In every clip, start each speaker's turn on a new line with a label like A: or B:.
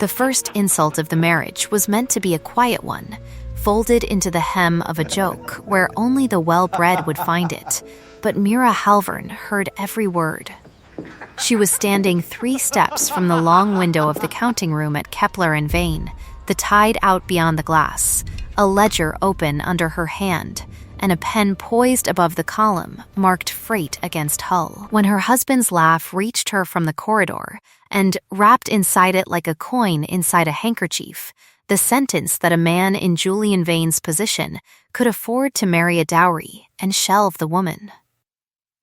A: The first insult of the marriage was meant to be a quiet one, folded into the hem of a joke where only the well-bred would find it, but Mira Halvern heard every word. She was standing 3 steps from the long window of the counting room at Kepler and Vane, the tide out beyond the glass, a ledger open under her hand, and a pen poised above the column marked freight against hull. When her husband's laugh reached her from the corridor and, wrapped inside it like a coin inside a handkerchief, the sentence that a man in Julian Vane's position could afford to marry a dowry and shelve the woman.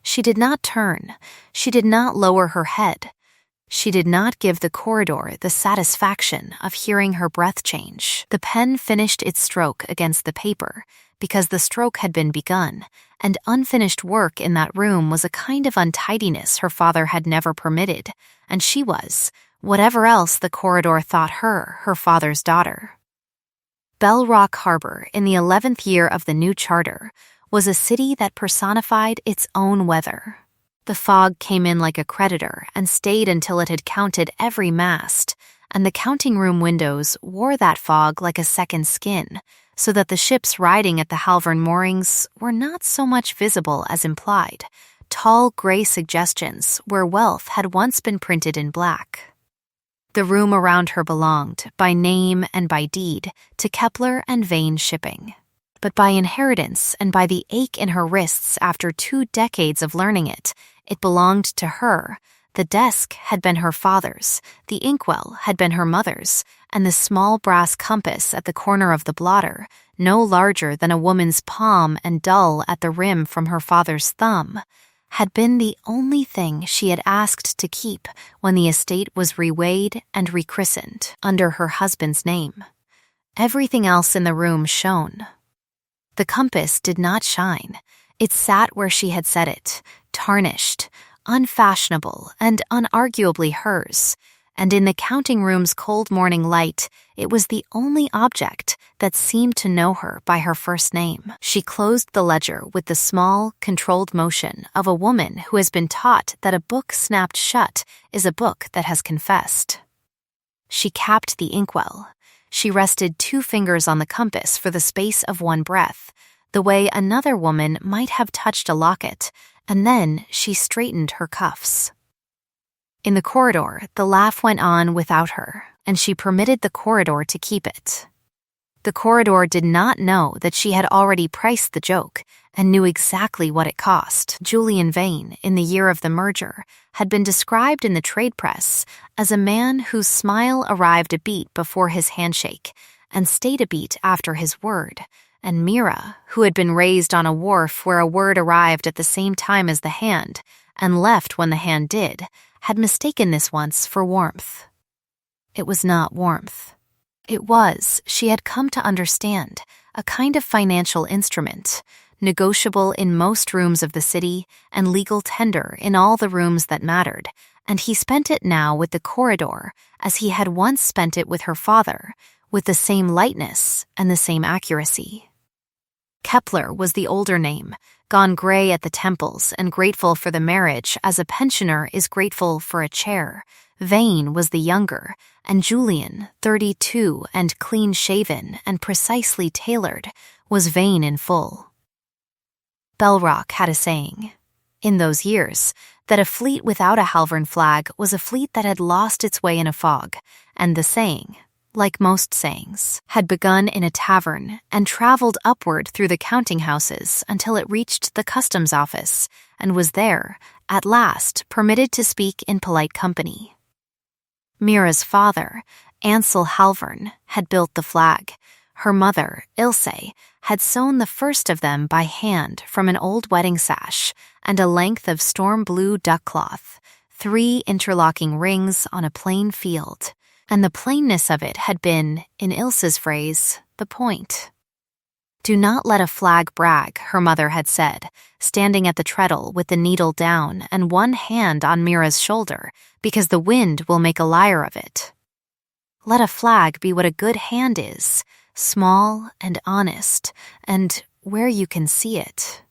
A: She did not turn. She did not lower her head. She did not give the corridor the satisfaction of hearing her breath change. The pen finished its stroke against the paper because the stroke had been begun, and unfinished work in that room was a kind of untidiness her father had never permitted, and she was, whatever else the corridor thought her father's daughter. Bell Rock Harbor, in the 11th year of the new charter, was a city that personified its own weather. The fog came in like a creditor and stayed until it had counted every mast, and the counting room windows wore that fog like a second skin, so that the ships riding at the Halvern moorings were not so much visible as implied, tall gray suggestions where wealth had once been printed in black. The room around her belonged, by name and by deed, to Kepler and Vane Shipping. But by inheritance and by the ache in her wrists after 2 decades of learning it, it belonged to her. The desk had been her father's, the inkwell had been her mother's, and the small brass compass at the corner of the blotter, no larger than a woman's palm and dull at the rim from her father's thumb, had been the only thing she had asked to keep when the estate was reweighed and rechristened under her husband's name. Everything else in the room shone. The compass did not shine. It sat where she had set it, tarnished, unfashionable, and unarguably hers, and in the counting room's cold morning light, it was the only object that seemed to know her by her first name. She closed the ledger with the small, controlled motion of a woman who has been taught that a book snapped shut is a book that has confessed. She capped the inkwell. She rested 2 fingers on the compass for the space of 1 breath, the way another woman might have touched a locket, and then she straightened her cuffs. In the corridor, the laugh went on without her, and she permitted the corridor to keep it. The corridor did not know that she had already priced the joke and knew exactly what it cost. Julian Vane, in the year of the merger, had been described in the trade press as a man whose smile arrived a beat before his handshake and stayed a beat after his word, and Mira, who had been raised on a wharf where a word arrived at the same time as the hand and left when the hand did, had mistaken this once for warmth. It was not warmth. It was, she had come to understand, a kind of financial instrument, negotiable in most rooms of the city and legal tender in all the rooms that mattered, and he spent it now with the corridor as he had once spent it with her father, with the same lightness and the same accuracy. Kepler was the older name, gone gray at the temples and grateful for the marriage as a pensioner is grateful for a chair. Vane was the younger, and Julian, 32 and clean-shaven and precisely tailored, was Vane in full. Bellrock had a saying, in those years, that a fleet without a Halvern flag was a fleet that had lost its way in a fog, and the saying, like most sayings, had begun in a tavern and traveled upward through the counting houses until it reached the customs office and was there, at last, permitted to speak in polite company. Mira's father, Ansel Halvern, had built the flag. Her mother, Ilse, had sewn the first of them by hand from an old wedding sash and a length of storm-blue duck cloth, 3 interlocking rings on a plain field, and the plainness of it had been, in Ilse's phrase, the point. "Do not let a flag brag," her mother had said, standing at the treadle with the needle down and one hand on Mira's shoulder, because the wind will make a liar of it. Let a flag be what a good hand is, small and honest, and where you can see it.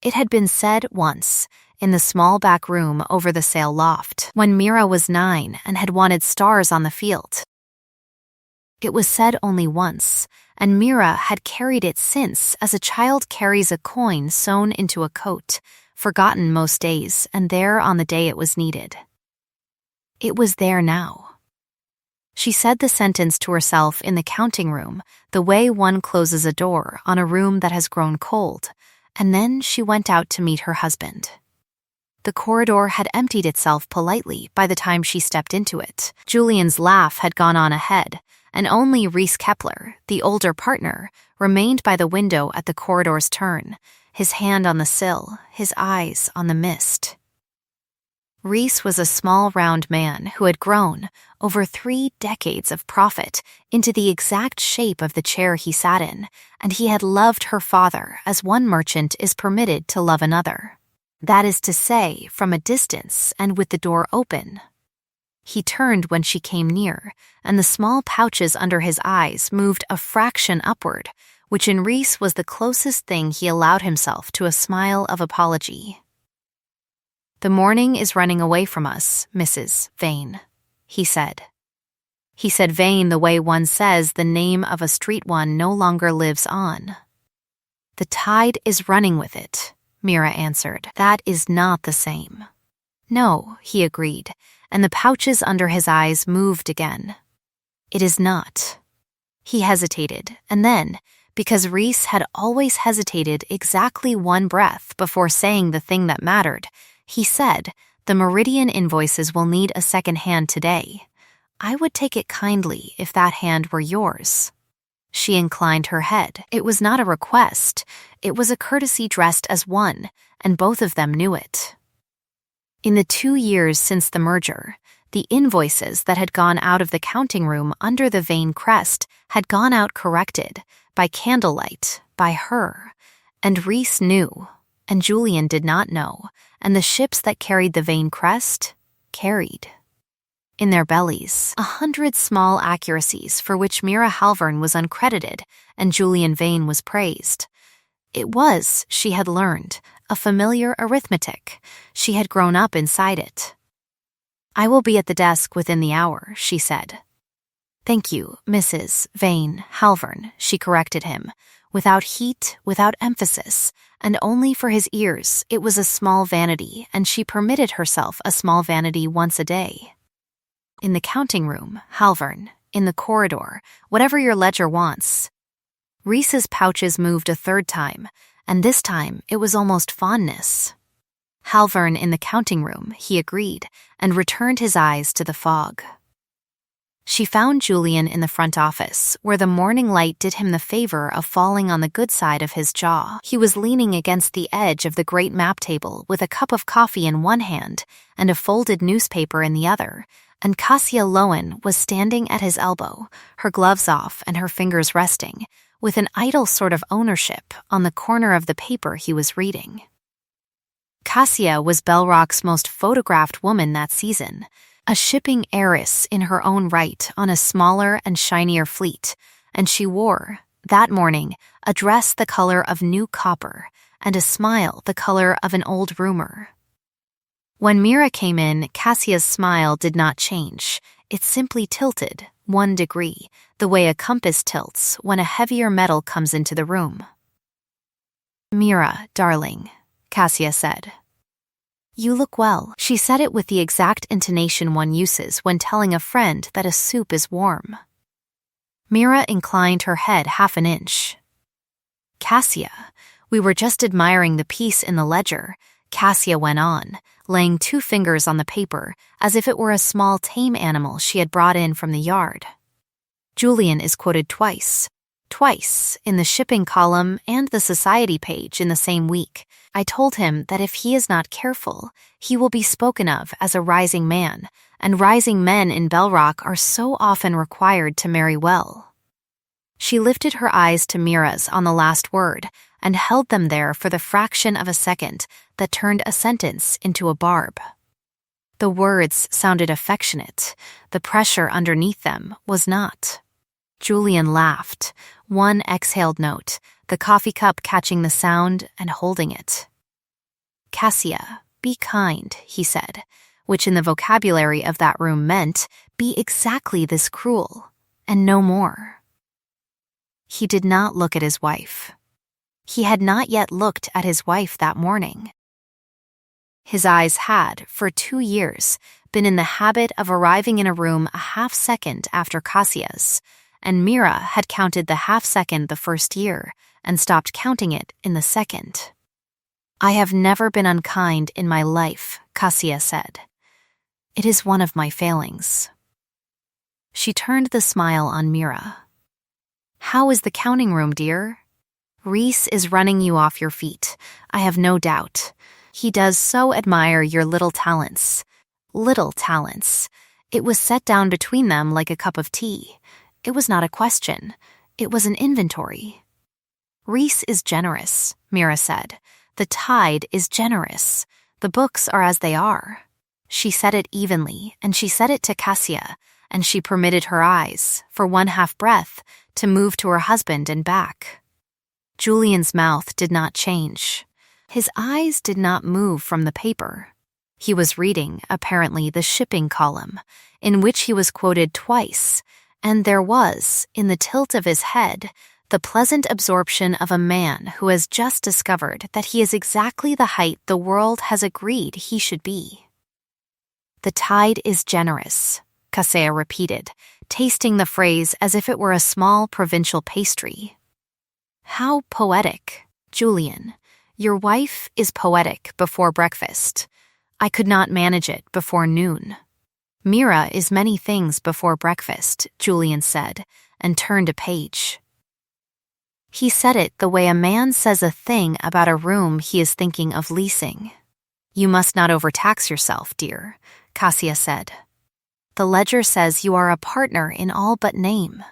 A: It had been said once, in the small back room over the sail loft, when Mira was 9 and had wanted stars on the field. It was said only once, and Mira had carried it since as a child carries a coin sewn into a coat, forgotten most days and there on the day it was needed. It was there now. She said the sentence to herself in the counting room, the way one closes a door on a room that has grown cold, and then she went out to meet her husband. The corridor had emptied itself politely by the time she stepped into it. Julian's laugh had gone on ahead, and only Reese Kepler, the older partner, remained by the window at the corridor's turn, his hand on the sill, his eyes on the mist. Reese was a small, round man who had grown, over 3 decades of profit, into the exact shape of the chair he sat in, and he had loved her father as one merchant is permitted to love another. That is to say, from a distance and with the door open. He turned when she came near, and the small pouches under his eyes moved a fraction upward, which in Reese was the closest thing he allowed himself to a smile of apology. "The morning is running away from us, Mrs. Vane," he said. He said Vane the way one says the name of a street one no longer lives on. "The tide is running with it," Mira answered. "That is not the same." "No," he agreed, and the pouches under his eyes moved again. "It is not." He hesitated, and then, because Reese had always hesitated exactly one breath before saying the thing that mattered, he said, "The Meridian invoices will need a second hand today. I would take it kindly if that hand were yours." She inclined her head. It was not a request. It was a courtesy dressed as one, and both of them knew it. In the 2 years since the merger, the invoices that had gone out of the counting room under the Vane crest had gone out corrected, by candlelight, by her, and Reese knew, and Julian did not know, and the ships that carried the Vane crest carried. In their bellies, 100 small accuracies for which Mira Halvern was uncredited and Julian Vane was praised. It was, she had learned, a familiar arithmetic. She had grown up inside it. "I will be at the desk within the hour," she said. "Thank you, Mrs. Vane Halvern," she corrected him, without heat, without emphasis, and only for his ears. It was a small vanity, and she permitted herself a small vanity once a day. "In the counting room, Halvern, in the corridor, whatever your ledger wants." Reese's pouches moved a third time, and this time it was almost fondness. "Halvern in the counting room," he agreed, and returned his eyes to the fog. She found Julian in the front office, where the morning light did him the favor of falling on the good side of his jaw. He was leaning against the edge of the great map table with a cup of coffee in one hand and a folded newspaper in the other, and Cassia Lowen was standing at his elbow, her gloves off and her fingers resting, with an idle sort of ownership on the corner of the paper he was reading. Cassia was Bellrock's most photographed woman that season, a shipping heiress in her own right on a smaller and shinier fleet, and she wore, that morning, a dress the color of new copper and a smile the color of an old rumor. When Mira came in, Cassia's smile did not change. It simply tilted 1 degree, the way a compass tilts when a heavier metal comes into the room. "Mira, darling," Cassia said. "You look well." She said it with the exact intonation one uses when telling a friend that a soup is warm. Mira inclined her head half an inch. "Cassia, we were just admiring the piece in the ledger," Cassia went on, laying 2 fingers on the paper as if it were a small tame animal she had brought in from the yard. Julian is quoted twice in the shipping column and the society page in the same week. I told him that if he is not careful, he will be spoken of as a rising man, and rising men in Bellrock are so often required to marry well. She lifted her eyes to Mira's on the last word and held them there for the fraction of a second that turned a sentence into a barb. The words sounded affectionate. The pressure underneath them was not. Julian laughed, one exhaled note, the coffee cup catching the sound and holding it. "Cassia, be kind, he said, which in the vocabulary of that room meant, be exactly this cruel, and no more. He did not look at his wife. He had not yet looked at his wife that morning. His eyes had, for 2 years, been in the habit of arriving in a room a half-second after Kassia's, and Mira had counted the half-second the first year and stopped counting it in the second. I have never been unkind in my life, Kassia said. It is one of my failings. She turned the smile on Mira. How is the counting room, dear? Rhys is running you off your feet, I have no doubt. He does so admire your little talents. Little talents. It was set down between them like a cup of tea. It was not a question. It was an inventory. Rhys is generous, Mira said. The tide is generous. The books are as they are. She said it evenly, and she said it to Kassia, and she permitted her eyes, for one half breath, to move to her husband and back. Julian's mouth did not change. His eyes did not move from the paper. He was reading, apparently, the shipping column, in which he was quoted twice, and there was, in the tilt of his head, the pleasant absorption of a man who has just discovered that he is exactly the height the world has agreed he should be. The tide is generous, Kassia repeated, tasting the phrase as if it were a small provincial pastry. How poetic, Julian. Your wife is poetic before breakfast. I could not manage it before noon. Mira is many things before breakfast, Julian said, and turned a page. He said it the way a man says a thing about a room he is thinking of leasing. You must not overtax yourself, dear, Kassia said. The ledger says you are a partner in all but name.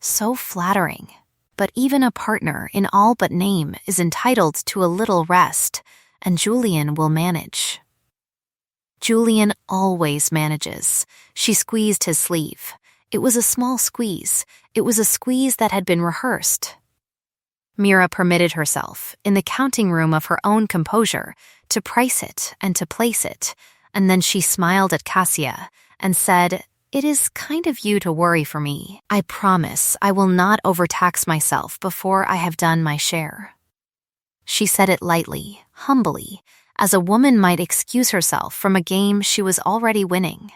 A: So flattering. But even a partner in all but name is entitled to a little rest, and Julian will manage. Julian always manages. She squeezed his sleeve. It was a small squeeze. It was a squeeze that had been rehearsed. Mira permitted herself, in the counting room of her own composure, to price it and to place it, and then she smiled at Kassia and said, It is kind of you to worry for me. I promise I will not overtax myself before I have done my share. She said it lightly, humbly, as a woman might excuse herself from a game she was already winning.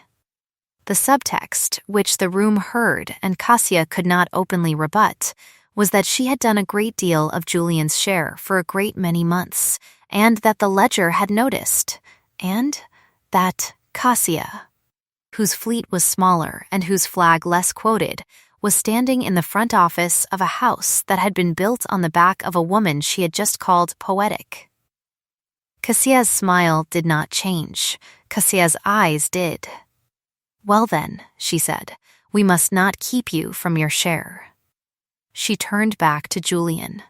A: The subtext, which the room heard and Kassia could not openly rebut, was that she had done a great deal of Julian's share for a great many months, and that the ledger had noticed, and that Kassia, whose fleet was smaller and whose flag less quoted, was standing in the front office of a house that had been built on the back of a woman she had just called poetic. Kassia's smile did not change. Kassia's eyes did. Well then, she said, we must not keep you from your share. She turned back to Julian.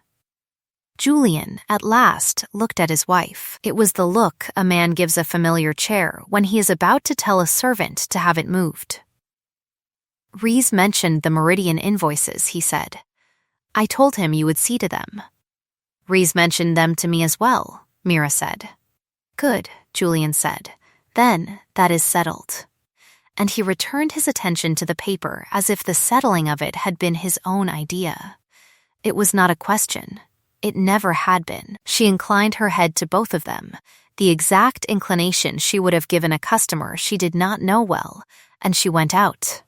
A: Julian, at last, looked at his wife. It was the look a man gives a familiar chair when he is about to tell a servant to have it moved. Rhys mentioned the Meridian invoices, he said. I told him you would see to them. Rhys mentioned them to me as well, Mira said. Good, Julian said. Then that is settled. And he returned his attention to the paper as if the settling of it had been his own idea. It was not a question. It never had been. She inclined her head to both of them, the exact inclination she would have given a customer she did not know well, and she went out.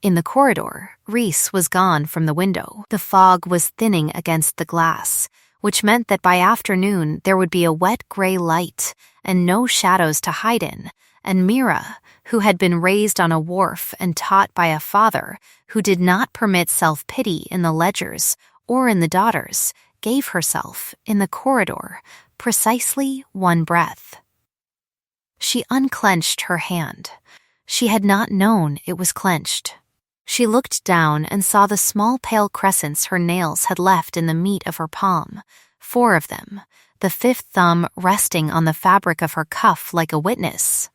A: In the corridor, Rhys was gone from the window. The fog was thinning against the glass, which meant that by afternoon there would be a wet gray light and no shadows to hide in, and Mira, who had been raised on a wharf and taught by a father who did not permit self-pity in the ledgers or in the daughters, gave herself, in the corridor, precisely one breath. She unclenched her hand. She had not known it was clenched. She looked down and saw the small pale crescents her nails had left in the meat of her palm, 4 of them, the 5th thumb resting on the fabric of her cuff like a witness.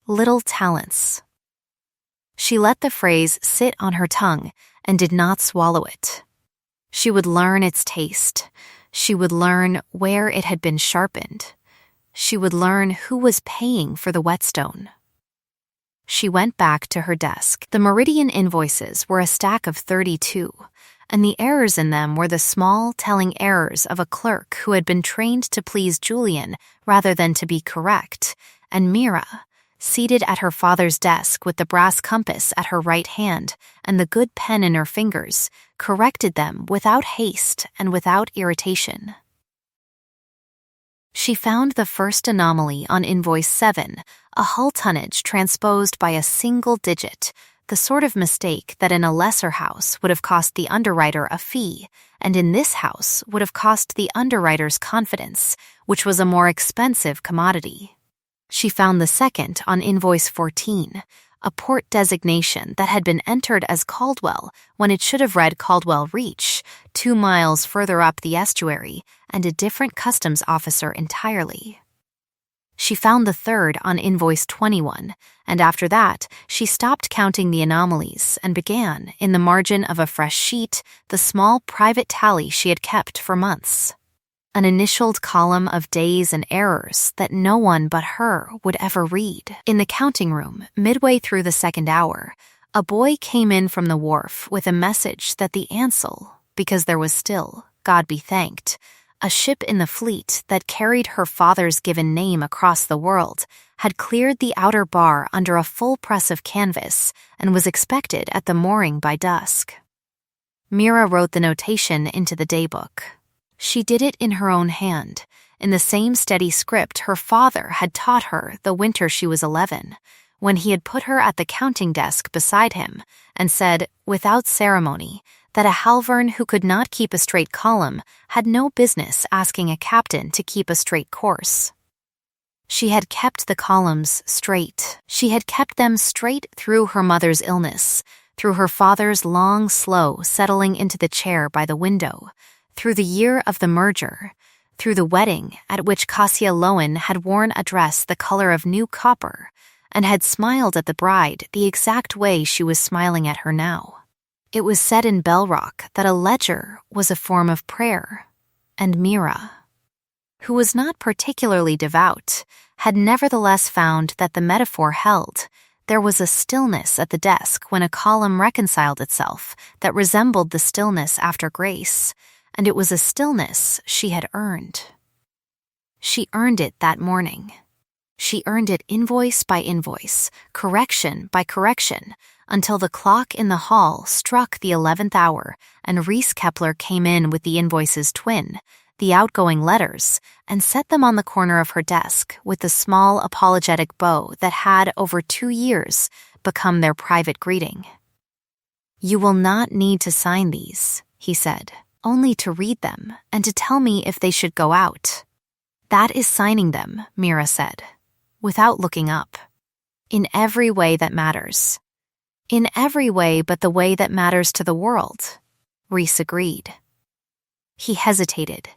A: Little talents. She let the phrase sit on her tongue and did not swallow it. She would learn its taste. She would learn where it had been sharpened. she would learn who was paying for the whetstone. She went back to her desk. The Meridian invoices were a stack of 32, and the errors in them were the small, telling errors of a clerk who had been trained to please Julian rather than to be correct, and Mira, seated at her father's desk with the brass compass at her right hand and the good pen in her fingers, corrected them without haste and without irritation. She found the first anomaly on invoice 7, a hull tonnage transposed by a single digit, the sort of mistake that in a lesser house would have cost the underwriter a fee, and in this house would have cost the underwriter's confidence, which was a more expensive commodity. She found the second on invoice 14, a port designation that had been entered as Caldwell when it should have read Caldwell Reach, 2 miles further up the estuary, and a different customs officer entirely. She found the third on invoice 21, and after that, she stopped counting the anomalies and began, in the margin of a fresh sheet, the small private tally she had kept for months. An initialed column of days and errors that no one but her would ever read. In the counting room, midway through the second hour, a boy came in from the wharf with a message that the Ansel, because there was still, God be thanked, a ship in the fleet that carried her father's given name across the world, had cleared the outer bar under a full press of canvas and was expected at the mooring by dusk. Mira wrote the notation into the daybook. She did it in her own hand, in the same steady script her father had taught her the winter she was 11, when he had put her at the counting desk beside him and said, without ceremony, that a halvern who could not keep a straight column had no business asking a captain to keep a straight course. She had kept the columns straight. She had kept them straight through her mother's illness, through her father's long, slow settling into the chair by the window, through the year of the merger, through the wedding at which Cassia Lowen had worn a dress the color of new copper and had smiled at the bride the exact way she was smiling at her now. It was said in Bell Rock that a ledger was a form of prayer, and Mira, who was not particularly devout, had nevertheless found that the metaphor held. There was a stillness at the desk when a column reconciled itself that resembled the stillness after grace, and it was a stillness she had earned. She earned it that morning. She earned it invoice by invoice, correction by correction, until the clock in the hall struck the 11th hour and Reese Kepler came in with the invoice's twin, the outgoing letters, and set them on the corner of her desk with the small apologetic bow that had, over 2 years, become their private greeting. "You will not need to sign these," he said, "only to read them and to tell me if they should go out." "That is signing them," Mira said, without looking up. "In every way that matters." "In every way but the way that matters to the world," Reese agreed. He hesitated,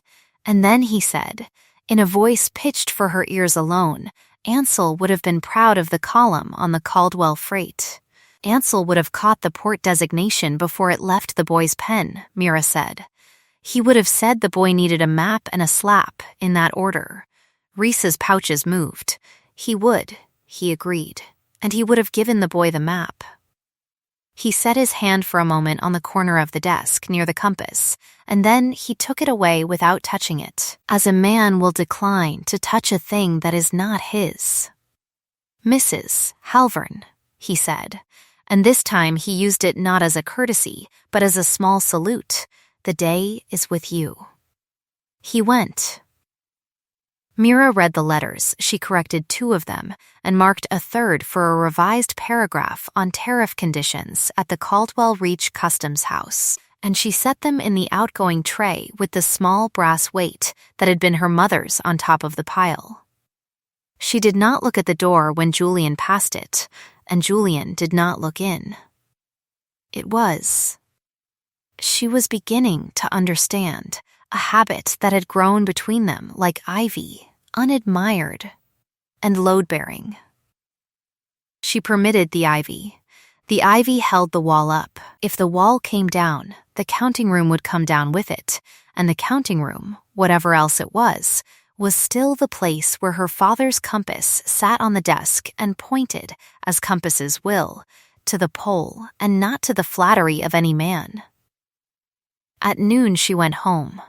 A: and then he said, in a voice pitched for her ears alone, Ansel would have been proud of the column on the Caldwell freight. Ansel would have caught the port designation before it left the boy's pen, Mira said. He would have said the boy needed a map and a slap, in that order. Reese's pouches moved. He would, he agreed, and he would have given the boy the map. He set his hand for a moment on the corner of the desk near the compass, and then he took it away without touching it, as a man will decline to touch a thing that is not his. "Mrs. Halvern," he said, and this time he used it not as a courtesy, but as a small salute. "The day is with you." He went. Mira read the letters. She corrected 2 of them and marked a third for a revised paragraph on tariff conditions at the Caldwell Reach Customs House, and she set them in the outgoing tray with the small brass weight that had been her mother's on top of the pile. She did not look at the door when Julian passed it, and Julian did not look in. She was beginning to understand a habit that had grown between them like ivy, unadmired and load-bearing. She permitted the ivy. The ivy held the wall up. If the wall came down, the counting room would come down with it, and the counting room, whatever else it was, was still the place where her father's compass sat on the desk and pointed, as compasses will, to the pole and not to the flattery of any man. At noon she went home.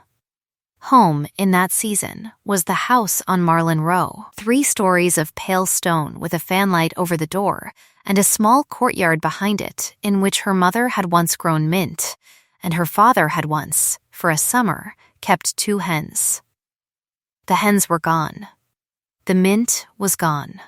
A: Home, in that season, was the house on Marlin Row, 3 stories of pale stone with a fanlight over the door, and a small courtyard behind it in which her mother had once grown mint, and her father had once, for a summer, kept 2 hens. The hens were gone. The mint was gone.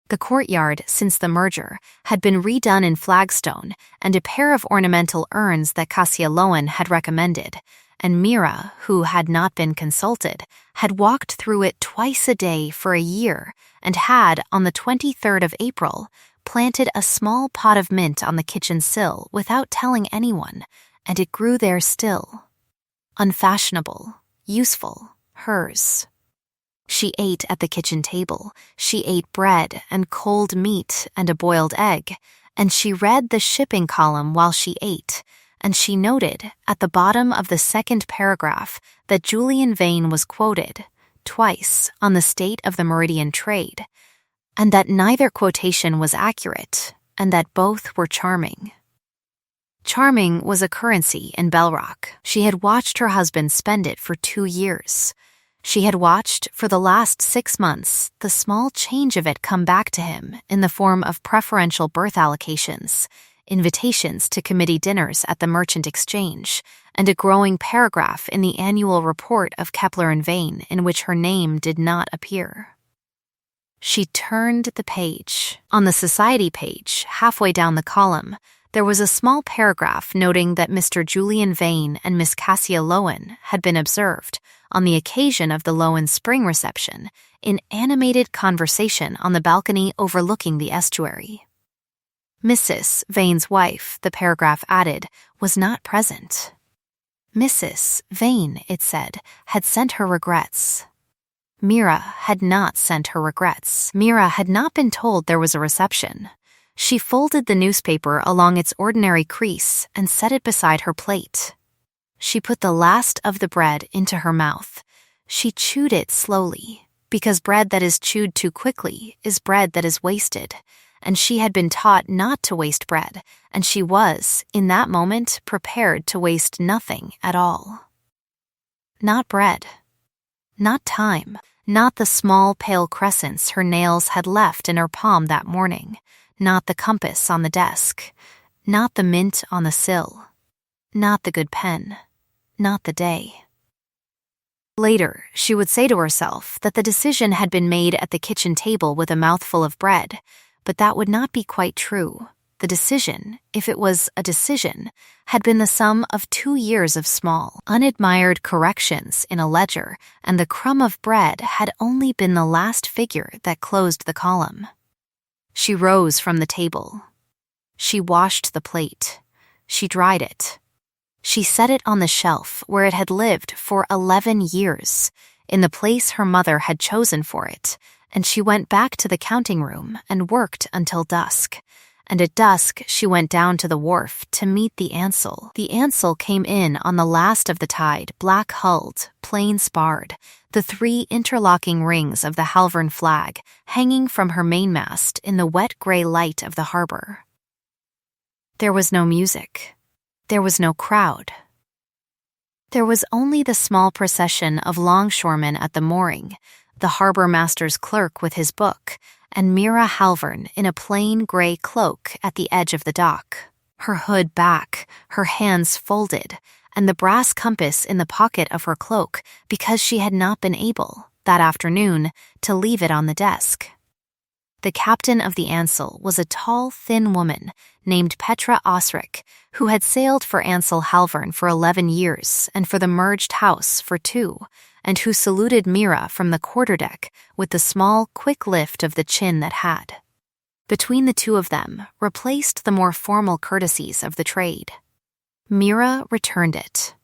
A: The courtyard, since the merger, had been redone in flagstone and a pair of ornamental urns that Cassia Lowen had recommended, and Mira, who had not been consulted, had walked through it twice a day for a year and had, on the 23rd of April, planted a small pot of mint on the kitchen sill without telling anyone, and it grew there still. Unfashionable, useful, hers. She ate at the kitchen table. She ate bread and cold meat and a boiled egg, and she read the shipping column while she ate, and she noted at the bottom of the 2nd paragraph that Julian Vane was quoted, twice, on the state of the Meridian trade, and that neither quotation was accurate, and that both were charming. Charming was a currency in Bellrock. She had watched her husband spend it for 2 years. She had watched, for the last 6 months, the small change of it come back to him in the form of preferential berth allocations, invitations to committee dinners at the Merchant Exchange, and a growing paragraph in the annual report of Kepler and Vane in which her name did not appear. She turned the page. On the society page, halfway down the column, there was a small paragraph noting that Mr. Julian Vane and Miss Cassia Lowen had been observed, on the occasion of the Lowen spring reception, in animated conversation on the balcony overlooking the estuary. Mrs. Vane's wife, the paragraph added, was not present. Mrs. Vane, it said, had sent her regrets. Mira had not sent her regrets. Mira had not been told there was a reception. She folded the newspaper along its ordinary crease and set it beside her plate. She put the last of the bread into her mouth. She chewed it slowly, because bread that is chewed too quickly is bread that is wasted, and she had been taught not to waste bread, and she was, in that moment, prepared to waste nothing at all. Not bread. Not time. Not the small pale crescents her nails had left in her palm that morning. Not the compass on the desk. Not the mint on the sill. Not the good pen. Not the day. Later, she would say to herself that the decision had been made at the kitchen table with a mouthful of bread, but that would not be quite true. The decision, if it was a decision, had been the sum of 2 years of small, unadmired corrections in a ledger, and the crumb of bread had only been the last figure that closed the column. She rose from the table. She washed the plate. She dried it. She set it on the shelf where it had lived for 11 years, in the place her mother had chosen for it, and she went back to the counting room and worked until dusk. And at dusk she went down to the wharf to meet the Ansell. The Ansell came in on the last of the tide, black-hulled, plain-sparred, the 3 interlocking rings of the Halvern flag hanging from her mainmast in the wet gray light of the harbor. There was no music. There was no crowd. There was only the small procession of longshoremen at the mooring, the harbor master's clerk with his book, and Mira Halvern in a plain gray cloak at the edge of the dock, her hood back, her hands folded, and the brass compass in the pocket of her cloak because she had not been able, that afternoon, to leave it on the desk. The captain of the Ansell was a tall, thin woman named Petra Osric, who had sailed for Ansell Halvern for 11 years and for the merged house for 2, and who saluted Mira from the quarterdeck with the small, quick lift of the chin that had, between the two of them, replaced the more formal courtesies of the trade. Mira returned it.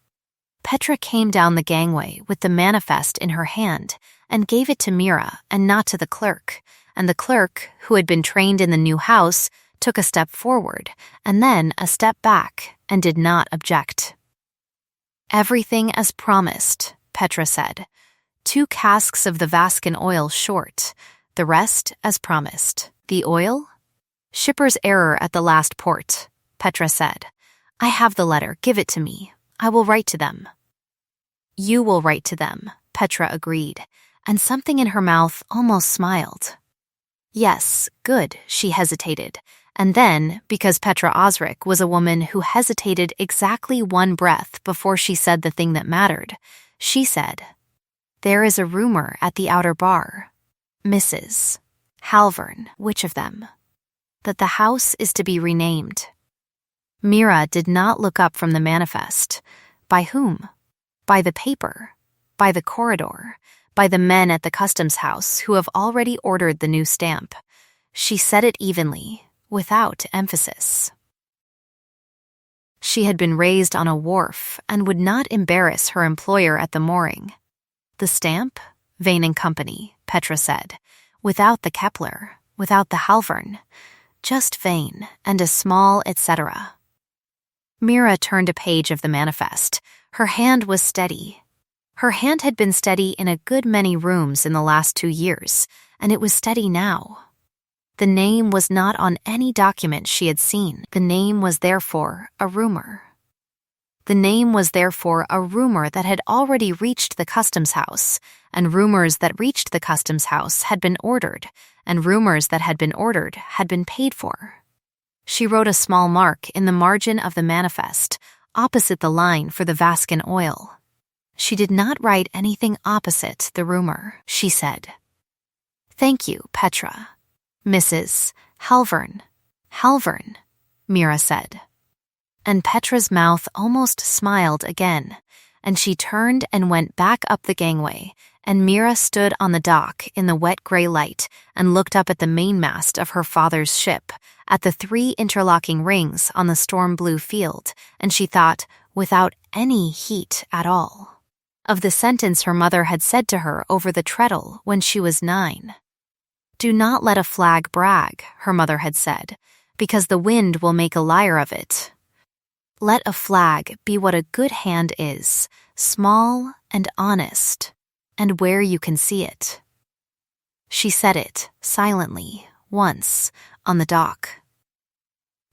A: Petra came down the gangway with the manifest in her hand and gave it to Mira and not to the clerk, and the clerk, who had been trained in the new house, took a step forward and then a step back and did not object. "Everything as promised," Petra said. 2 casks of the Vaskin oil short, the rest as promised. The oil? Shipper's error at the last port, Petra said. I have the letter, give it to me. I will write to them. You will write to them, Petra agreed, and something in her mouth almost smiled. Yes, good, she hesitated, and then, because Petra Osric was a woman who hesitated exactly one breath before she said the thing that mattered, she said, There is a rumor at the outer bar. Mrs. Halvern, which of them? That the house is to be renamed. Mira did not look up from the manifest. By whom? By the paper. By the corridor. By the men at the customs house who have already ordered the new stamp. She said it evenly, without emphasis. She had been raised on a wharf and would not embarrass her employer at the mooring. The stamp? Vane and Company, Petra said. Without the Kepler, without the Halvern. Just Vane and a small etc. Mira turned a page of the manifest. Her hand was steady. Her hand had been steady in a good many rooms in the last 2 years, and it was steady now. The name was not on any document she had seen. The name was therefore a rumor. The name was therefore a rumor that had already reached the customs house, and rumors that reached the customs house had been ordered, and rumors that had been ordered had been paid for. She wrote a small mark in the margin of the manifest, opposite the line for the Vaskin oil. She did not write anything opposite the rumor, she said. Thank you, Petra. Mrs. Halvern. Halvern, Mira said. And Petra's mouth almost smiled again, and she turned and went back up the gangway, and Mira stood on the dock in the wet gray light and looked up at the mainmast of her father's ship, at the 3 interlocking rings on the storm blue field, and she thought, without any heat at all, of the sentence her mother had said to her over the treadle when she was 9. Do not let a flag brag, her mother had said, because the wind will make a liar of it. Let a flag be what a good hand is, small and honest, and where you can see it. She said it, silently, once, on the dock.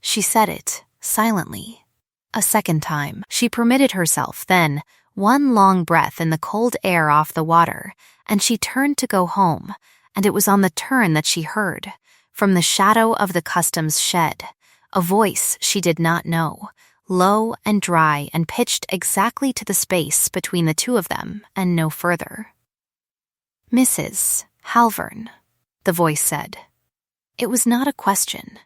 A: She said it, silently, a second time. She permitted herself, then, one long breath in the cold air off the water, and she turned to go home, and it was on the turn that she heard, from the shadow of the customs shed, a voice she did not know, low and dry and pitched exactly to the space between the 2 of them and no further. Mrs. Halvern, the voice said. It was not a question.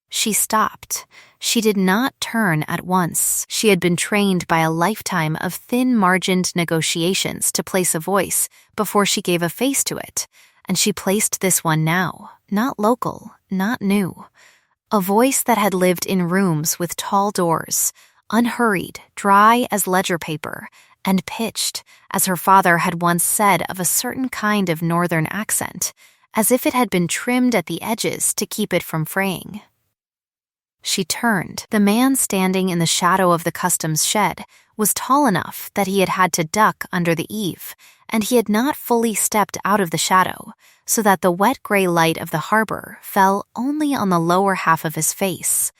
A: She stopped. She did not turn at once. She had been trained by a lifetime of thin-margined negotiations to place a voice before she gave a face to it, and she placed this one now, not local, not new. A voice that had lived in rooms with tall doors, unhurried, dry as ledger paper, and pitched, as her father had once said of a certain kind of northern accent, as if it had been trimmed at the edges to keep it from fraying. She turned. The man standing in the shadow of the customs shed was tall enough that he had had to duck under the eave, and he had not fully stepped out of the shadow, so that the wet gray light of the harbor fell only on the lower half of his face,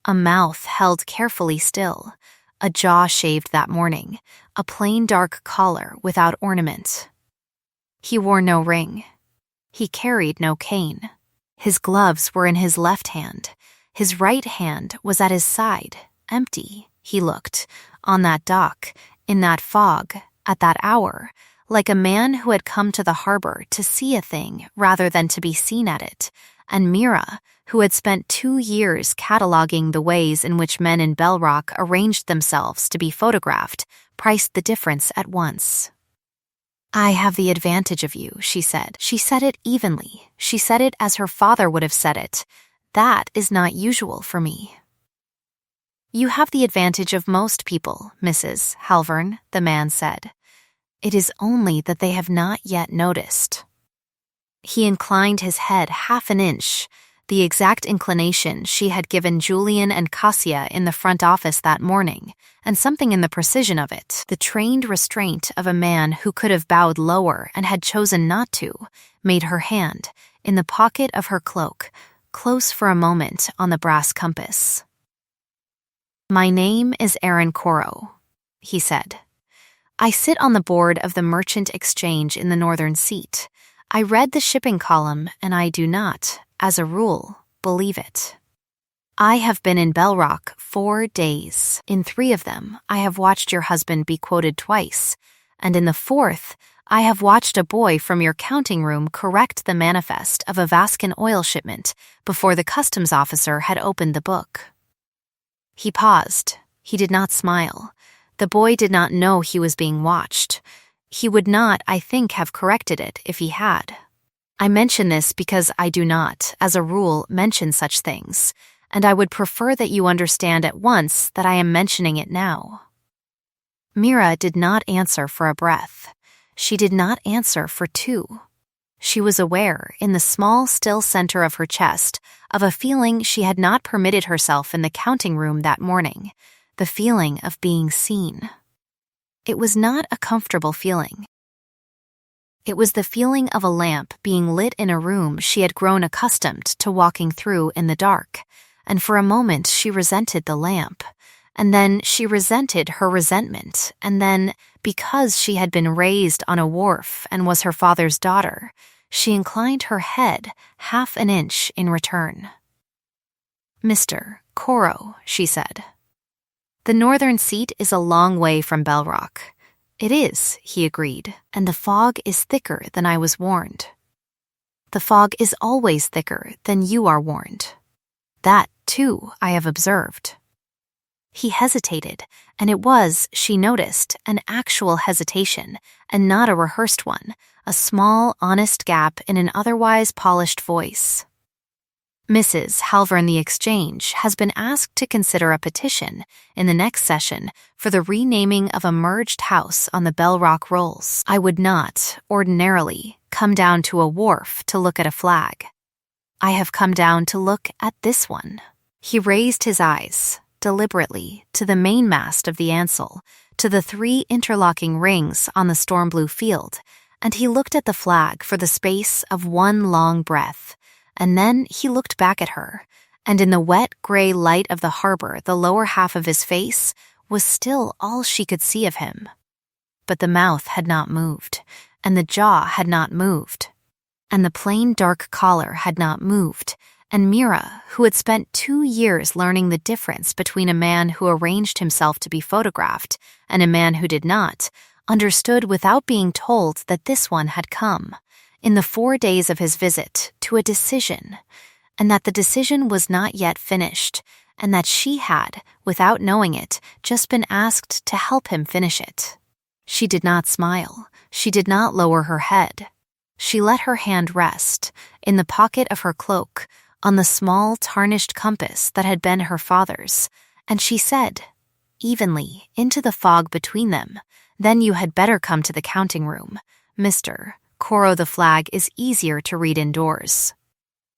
A: a mouth held carefully still, a jaw shaved that morning, a plain dark collar without ornament. He wore no ring. He carried no cane. His gloves were in his left hand. His right hand was at his side, empty, he looked, on that dock, in that fog, at that hour, like a man who had come to the harbor to see a thing rather than to be seen at it, and Mira, who had spent 2 years cataloging the ways in which men in Bell Rock arranged themselves to be photographed, priced the difference at once. I have the advantage of you, she said. She said it evenly. She said it as her father would have said it. That is not usual for me. You have the advantage of most people, Mrs. Halvern, the man said. It is only that they have not yet noticed. He inclined his head half an inch, the exact inclination she had given Julian and Cassia in the front office that morning, and something in the precision of it, the trained restraint of a man who could have bowed lower and had chosen not to, made her hand, in the pocket of her cloak, close for a moment on the brass compass. "My name is Koru," he said. "I sit on the board of the Merchant Exchange in the Northern Seat. I read the shipping column, and I do not, as a rule, believe it. I have been in Bell Rock 4 days. In 3 of them, I have watched your husband be quoted twice, and in the 4th, I have watched a boy from your counting room correct the manifest of a Vascan oil shipment before the customs officer had opened the book." He paused. He did not smile. The boy did not know he was being watched. He would not, I think, have corrected it if he had. I mention this because I do not, as a rule, mention such things, and I would prefer that you understand at once that I am mentioning it now. Mira did not answer for a breath. She did not answer for 2. She was aware, in the small, still center of her chest, of a feeling she had not permitted herself in the counting room that morning, the feeling of being seen. It was not a comfortable feeling. It was the feeling of a lamp being lit in a room she had grown accustomed to walking through in the dark, and for a moment she resented the lamp, and then she resented her resentment, and then, because she had been raised on a wharf and was her father's daughter, she inclined her head 1/2 an inch in return. "Mr. Koru," she said. "The Northern Seat is a long way from Bell Rock." "It is," he agreed, "and the fog is thicker than I was warned." "The fog is always thicker than you are warned." "That, too, I have observed." He hesitated, and it was, she noticed, an actual hesitation, and not a rehearsed one, a small, honest gap in an otherwise polished voice. "Mrs. Halvern the Exchange has been asked to consider a petition in the next session for the renaming of a merged house on the Bell Rock rolls. I would not, ordinarily, come down to a wharf to look at a flag. I have come down to look at this one." He raised his eyes, deliberately, to the mainmast of the Ansel, to the 3 interlocking rings on the storm blue field, and he looked at the flag for the space of one long breath, and then he looked back at her, and in the wet gray light of the harbor the lower half of his face was still all she could see of him. But the mouth had not moved, and the jaw had not moved, and the plain dark collar had not moved, and Mira, who had spent 2 years learning the difference between a man who arranged himself to be photographed and a man who did not, understood without being told that this one had come, in the 4 days of his visit, to a decision, and that the decision was not yet finished, and that she had, without knowing it, just been asked to help him finish it. She did not smile. She did not lower her head. She let her hand rest, in the pocket of her cloak, on the small, tarnished compass that had been her father's, and she said, evenly, into the fog between them, "Then you had better come to the counting room. Mr. Koru, the flag is easier to read indoors."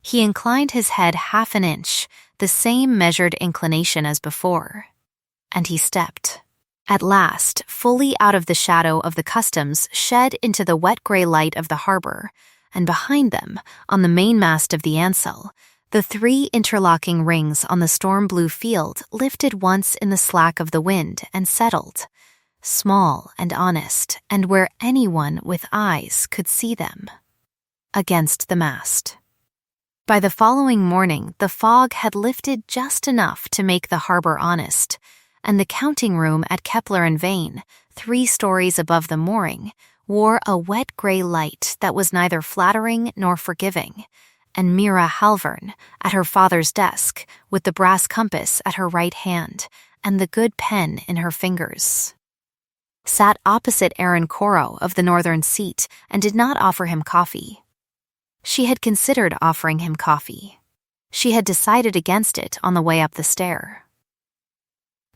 A: He inclined his head 1/2 an inch, the same measured inclination as before, and he stepped. At last, fully out of the shadow of the customs shed into the wet gray light of the harbor, and behind them, on the mainmast of the Ansel, the 3 interlocking rings on the storm blue field lifted once in the slack of the wind and settled, small and honest, and where anyone with eyes could see them, against the mast. By the following morning, the fog had lifted just enough to make the harbor honest, and the counting room at Kepler and Vane, 3 stories above the mooring, wore a wet gray light that was neither flattering nor forgiving, and Mira Halvern, at her father's desk, with the brass compass at her right hand and the good pen in her fingers, sat opposite Koru of the Northern Seat and did not offer him coffee. She had considered offering him coffee. She had decided against it on the way up the stair.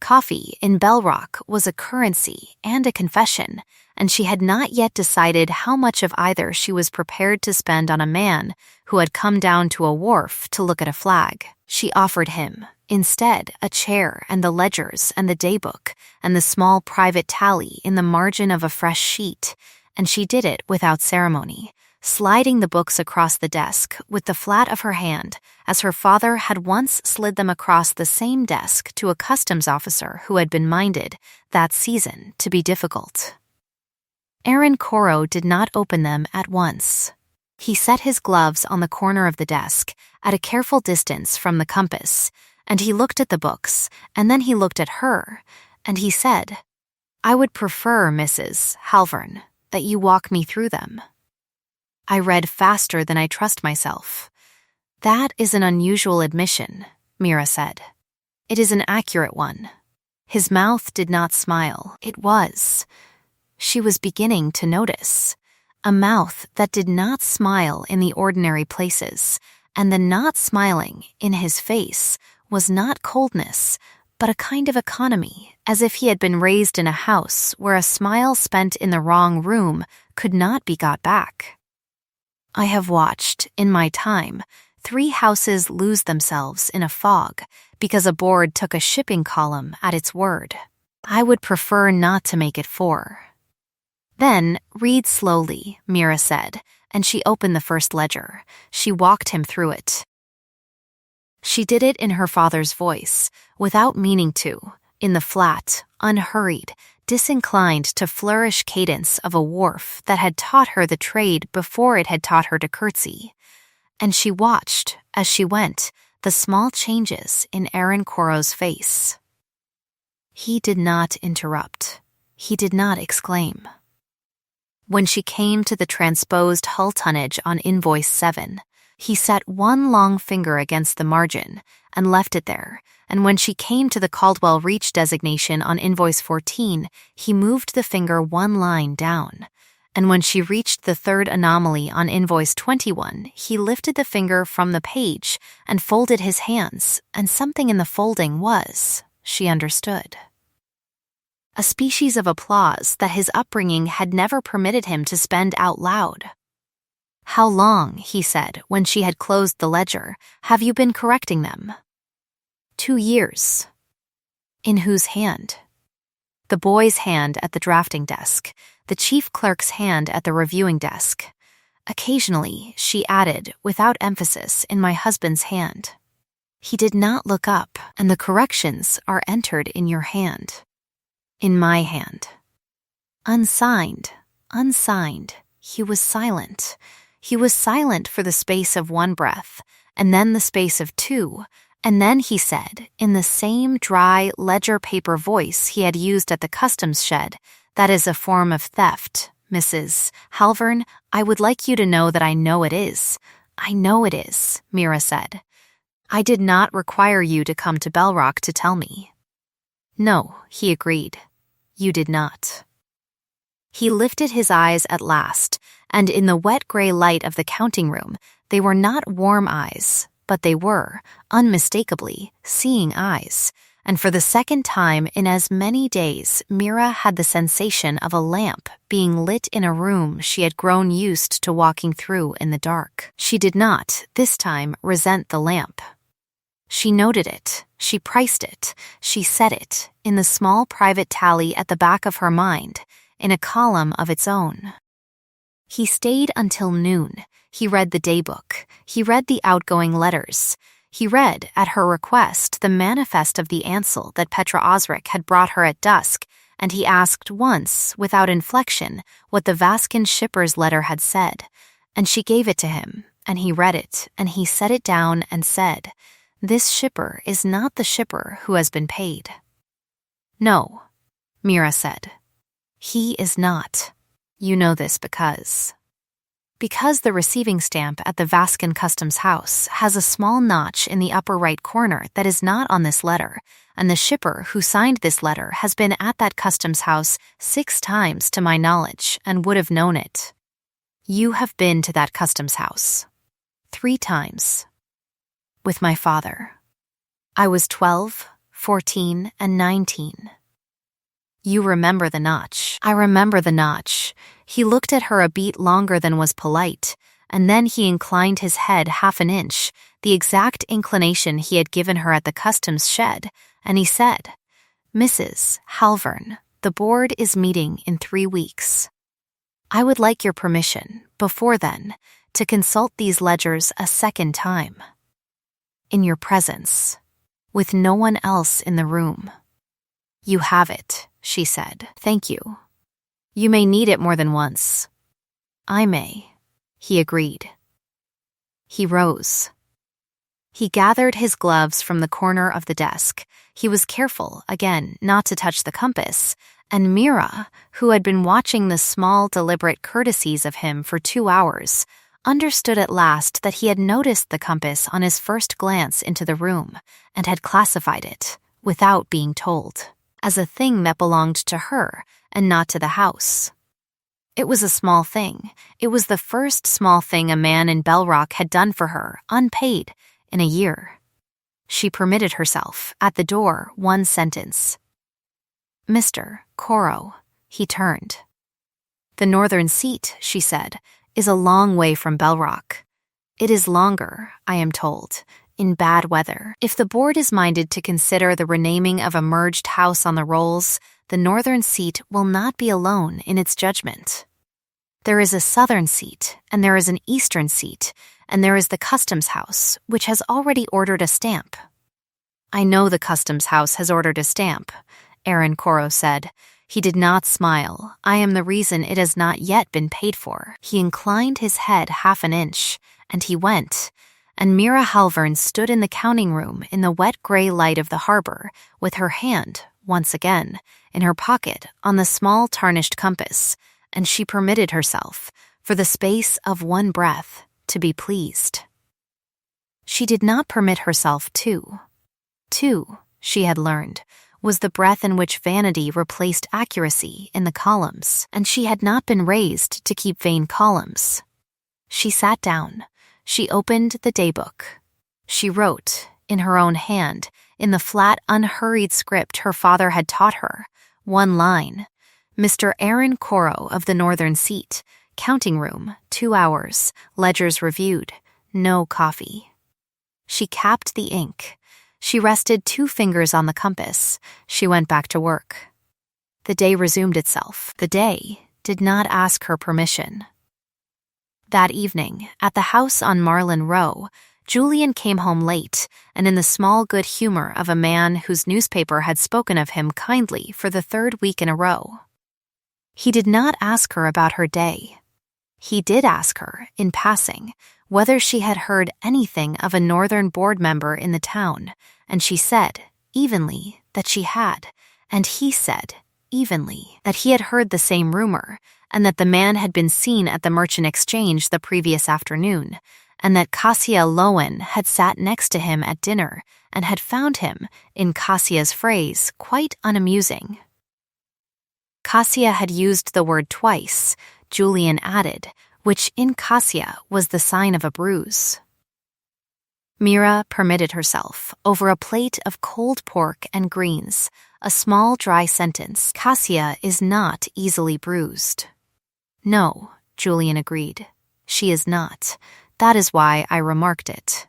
A: Coffee in Bell Rock was a currency and a confession, and she had not yet decided how much of either she was prepared to spend on a man who had come down to a wharf to look at a flag. She offered him, instead, a chair and the ledgers and the daybook and the small private tally in the margin of a fresh sheet, and she did it without ceremony, sliding the books across the desk with the flat of her hand, as her father had once slid them across the same desk to a customs officer who had been minded, that season, to be difficult. Koru did not open them at once. He set his gloves on the corner of the desk, at a careful distance from the compass, and he looked at the books, and then he looked at her, and he said, "I would prefer, Mrs. Halvern, that you walk me through them." I read faster than I trust myself. "That is an unusual admission," Mira said. "It is an accurate one." His mouth did not smile. It was. She was beginning to notice. A mouth that did not smile in the ordinary places, and the not smiling in his face was not coldness, but a kind of economy, as if he had been raised in a house where a smile spent in the wrong room could not be got back. I have watched, in my time, 3 houses lose themselves in a fog because a board took a shipping column at its word. I would prefer not to make it 4. "Then, read slowly," Mira said, and she opened the first ledger. She walked him through it. She did it in her father's voice, without meaning to, in the flat, unhurried, disinclined to flourish cadence of a wharf that had taught her the trade before it had taught her to curtsy. And she watched, as she went, the small changes in Koru's face. He did not interrupt. He did not exclaim. When she came to the transposed hull tonnage on invoice 7, he set one long finger against the margin and left it there, and when she came to the Caldwell Reach designation on invoice 14, he moved the finger one line down, and when she reached the third anomaly on invoice 21, he lifted the finger from the page and folded his hands, and something in the folding was, she understood, a species of applause that his upbringing had never permitted him to spend out loud. "How long," he said, when she had closed the ledger, "have you been correcting them?" 2 years. In whose hand? The boy's hand at the drafting desk, the chief clerk's hand at the reviewing desk. Occasionally, she added, without emphasis, in my husband's hand. He did not look up, and the corrections are entered in your hand. In my hand. Unsigned, unsigned, he was silent. He was silent for the space of 1 breath, and then the space of 2, and then he said, in the same dry, ledger paper voice he had used at the customs shed, "That is a form of theft, Mrs. Halvern. I would like you to know that I know it is." "I know it is," Mira said. "I did not require you to come to Bell Rock to tell me." "No," he agreed. "You did not." He lifted his eyes at last, and in the wet gray light of the counting room, they were not warm eyes, but they were, unmistakably, seeing eyes, and for the second time in as many days Mira had the sensation of a lamp being lit in a room she had grown used to walking through in the dark. She did not, this time, resent the lamp. She noted it, she priced it, she set it, in the small private tally at the back of her mind, in a column of its own. He stayed until noon. He read the daybook. He read the outgoing letters. He read, at her request, the manifest of the Ansel that Petra Osric had brought her at dusk, and he asked once, without inflection, what the Vascan shipper's letter had said, and she gave it to him, and he read it, and he set it down and said, "This shipper is not the shipper who has been paid." "No," Mira said. "He is not. You know this because the receiving stamp at the Vascan Customs House has a small notch in the upper right corner that is not on this letter, and the shipper who signed this letter has been at that customs house 6 times to my knowledge and would have known it. You have been to that customs house 3 times. With my father. I was 12, 14, and 19. You remember the notch. I remember the notch. He looked at her a beat longer than was polite, and then he inclined his head half an inch, the exact inclination he had given her at the customs shed, and he said, "Mrs. Halvern, the board is meeting in 3 weeks. I would like your permission, before then, to consult these ledgers a second time. In your presence, with no one else in the room." "You have it," she said. "Thank you. You may need it more than once." "I may," he agreed. He rose. He gathered his gloves from the corner of the desk. He was careful, again, not to touch the compass, and Mira, who had been watching the small, deliberate courtesies of him for 2 hours, understood at last that he had noticed the compass on his first glance into the room and had classified it, without being told, as a thing that belonged to her and not to the house. It was a small thing. It was the first small thing a man in Bellrock had done for her, unpaid, in a year. She permitted herself, at the door, one sentence. "Mr. Koru," he turned. "The northern seat," she said, "is a long way from Bellrock. It is longer, I am told, in bad weather. If the board is minded to consider the renaming of a merged house on the rolls, the northern seat will not be alone in its judgment. There is a southern seat, and there is an eastern seat, and there is the customs house, which has already ordered a stamp." "I know the customs house has ordered a stamp," Aaron Koru said. He did not smile. "I am the reason it has not yet been paid for." He inclined his head half an inch, and he went, and Mira Halvern stood in the counting room in the wet gray light of the harbor, with her hand, once again, in her pocket on the small tarnished compass, and she permitted herself, for the space of one breath, to be pleased. She did not permit herself to. To, she had learned, was the breath in which vanity replaced accuracy in the columns, and she had not been raised to keep vain columns. She sat down. She opened the daybook. She wrote, in her own hand, in the flat, unhurried script her father had taught her, one line: "Mr. Aaron Koru of the Northern Seat, counting room, 2 hours, ledgers reviewed, no coffee." She capped the ink. She rested 2 fingers on the compass. She went back to work. The day resumed itself. The day did not ask her permission. That evening, at the house on Marlin Row, Julian came home late and in the small good humor of a man whose newspaper had spoken of him kindly for the 3rd week in a row. He did not ask her about her day. He did ask her, in passing, whether she had heard anything of a Northern board member in the town, and she said, evenly, that she had, and he said, evenly, that he had heard the same rumor, and that the man had been seen at the Merchant Exchange the previous afternoon, and that Cassia Lowen had sat next to him at dinner and had found him, in Cassia's phrase, quite unamusing. Cassia had used the word twice, Julian added, which in Cassia was the sign of a bruise. Mira permitted herself, over a plate of cold pork and greens, a small dry sentence: "Cassia is not easily bruised." "No," Julian agreed. "She is not. That is why I remarked it."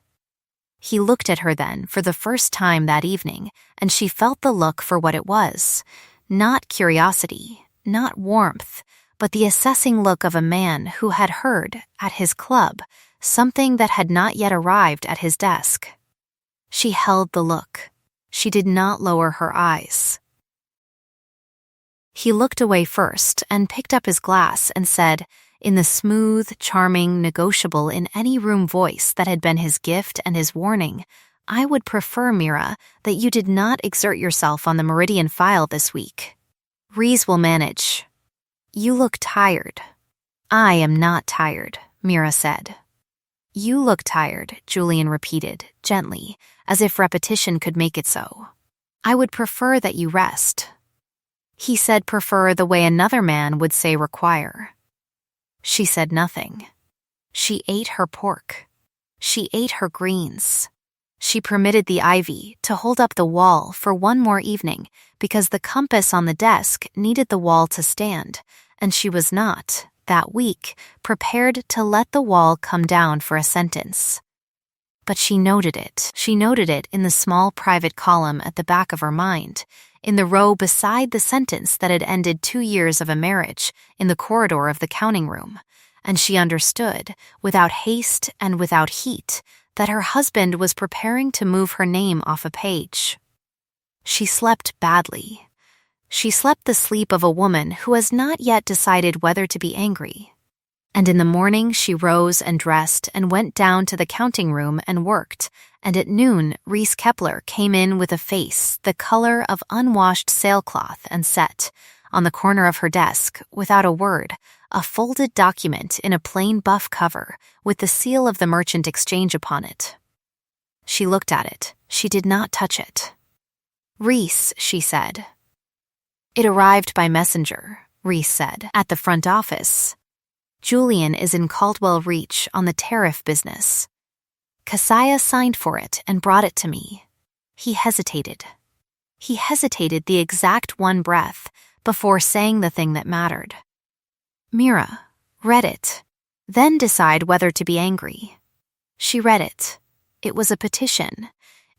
A: He looked at her then for the first time that evening, and she felt the look for what it was. Not curiosity, not warmth, but the assessing look of a man who had heard, at his club, something that had not yet arrived at his desk. She held the look. She did not lower her eyes. He looked away first and picked up his glass and said, in the smooth, charming, negotiable in any room voice that had been his gift and his warning, "I would prefer, Mira, that you did not exert yourself on the Meridian file this week. Rees will manage. You look tired." "I am not tired," Mira said. "You look tired," Julian repeated, gently, as if repetition could make it so. "I would prefer that you rest." He said prefer the way another man would say require. She said nothing. She ate her pork. She ate her greens. She permitted the ivy to hold up the wall for one more evening because the compass on the desk needed the wall to stand, and she was not, that week, prepared to let the wall come down for a sentence. But she noted it. She noted it in the small private column at the back of her mind, in the row beside the sentence that had ended 2 years of a marriage in the corridor of the counting room, and she understood, without haste and without heat, that her husband was preparing to move her name off a page. She slept badly. She slept the sleep of a woman who has not yet decided whether to be angry. And in the morning she rose and dressed and went down to the counting room and worked, and at noon Reese Kepler came in with a face the color of unwashed sailcloth and set, on the corner of her desk, without a word, a folded document in a plain buff cover with the seal of the Merchant Exchange upon it. She looked at it. She did not touch it. "Reese," she said. "It arrived by messenger," Reese said, "at the front office. Julian is in Caldwell Reach on the tariff business. Keziah signed for it and brought it to me." He hesitated. He hesitated the exact one breath before saying the thing that mattered. "Mira, read it. Then decide whether to be angry." She read it. It was a petition.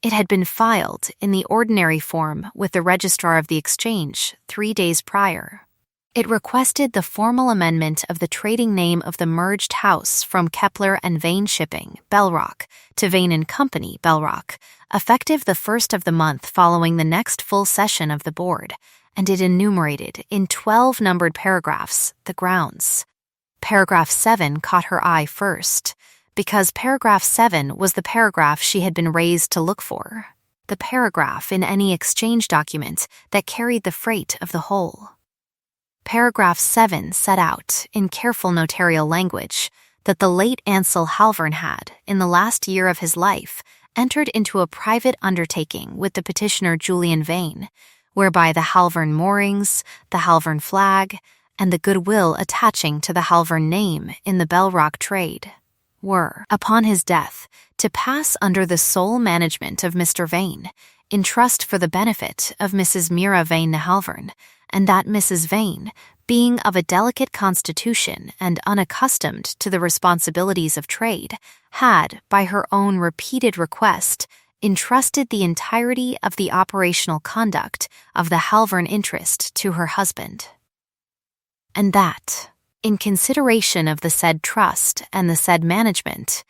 A: It had been filed in the ordinary form with the Registrar of the Exchange 3 days prior. It requested the formal amendment of the trading name of the merged house from Kepler and Vane Shipping, Bellrock, to Vane & Company, Bellrock, effective the 1st of the month following the next full session of the board, and it enumerated in 12 numbered paragraphs the grounds. Paragraph 7 caught her eye first, because paragraph 7 was the paragraph she had been raised to look for, the paragraph in any exchange document that carried the freight of the whole. Paragraph 7 set out, in careful notarial language, that the late Ansel Halvern had, in the last year of his life, entered into a private undertaking with the petitioner Julian Vane, whereby the Halvern moorings, the Halvern flag, and the goodwill attaching to the Halvern name in the Bellrock trade were, upon his death, to pass under the sole management of Mr. Vane, in trust for the benefit of Mrs. Mira Vane Halvern, and that Mrs. Vane, being of a delicate constitution and unaccustomed to the responsibilities of trade, had, by her own repeated request, entrusted the entirety of the operational conduct of the Halvern interest to her husband. And that, in consideration of the said trust and the said management,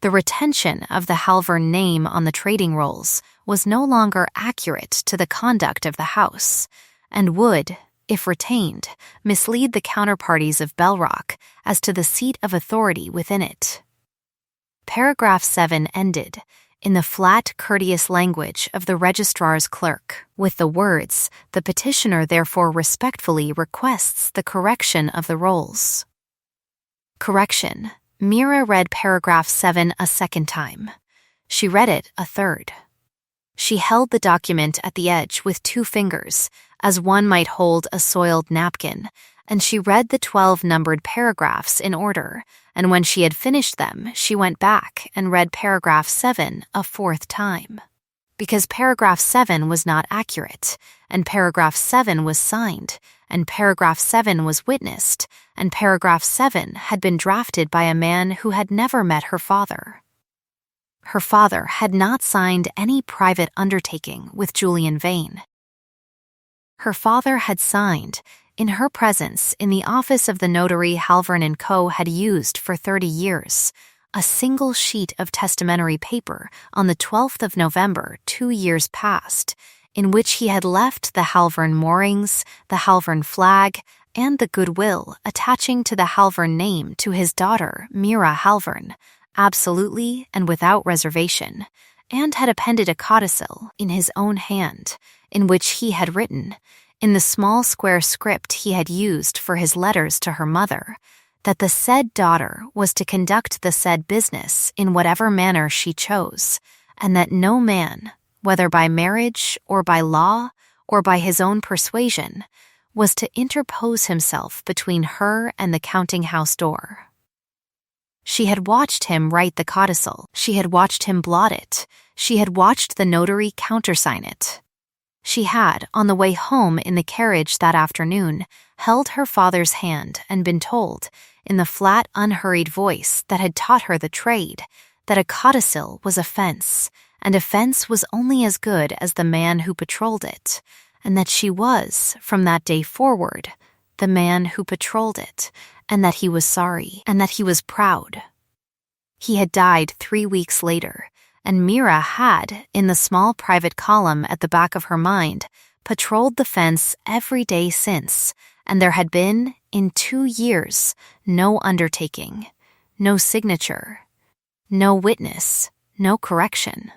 A: the retention of the Halvern name on the trading rolls was no longer accurate to the conduct of the house, and would, if retained, mislead the counterparties of Bellrock as to the seat of authority within it. Paragraph 7 ended, in the flat, courteous language of the registrar's clerk, with the words, "The petitioner therefore respectfully requests the correction of the rolls." Correction. Mira read paragraph 7 a second time. She read it a third. She held the document at the edge with 2 fingers, as one might hold a soiled napkin, and she read the 12 numbered paragraphs in order, and when she had finished them, she went back and read paragraph 7 a 4th time. Because paragraph 7 was not accurate, and paragraph 7 was signed, and paragraph 7 was witnessed, and paragraph 7 had been drafted by a man who had never met her father. Her father had not signed any private undertaking with Julian Vane. Her father had signed, in her presence in the office of the notary Halvern & Co. had used for 30 years, a single sheet of testamentary paper on the 12th of November 2 years past, in which he had left the Halvern moorings, the Halvern flag, and the goodwill attaching to the Halvern name to his daughter, Mira Halvern, absolutely and without reservation, and had appended a codicil in his own hand, in which he had written, in the small square script he had used for his letters to her mother, that the said daughter was to conduct the said business in whatever manner she chose, and that no man, whether by marriage or by law or by his own persuasion, was to interpose himself between her and the counting-house door. She had watched him write the codicil. She had watched him blot it. She had watched the notary countersign it. She had, on the way home in the carriage that afternoon, held her father's hand and been told, in the flat, unhurried voice that had taught her the trade, that a codicil was a fence, and a fence was only as good as the man who patrolled it, and that she was, from that day forward, the man who patrolled it, and that he was sorry, and that he was proud. He had died 3 weeks later, and Mira had, in the small private column at the back of her mind, patrolled the fence every day since, and there had been, in 2 years, no undertaking, no signature, no witness, no correction.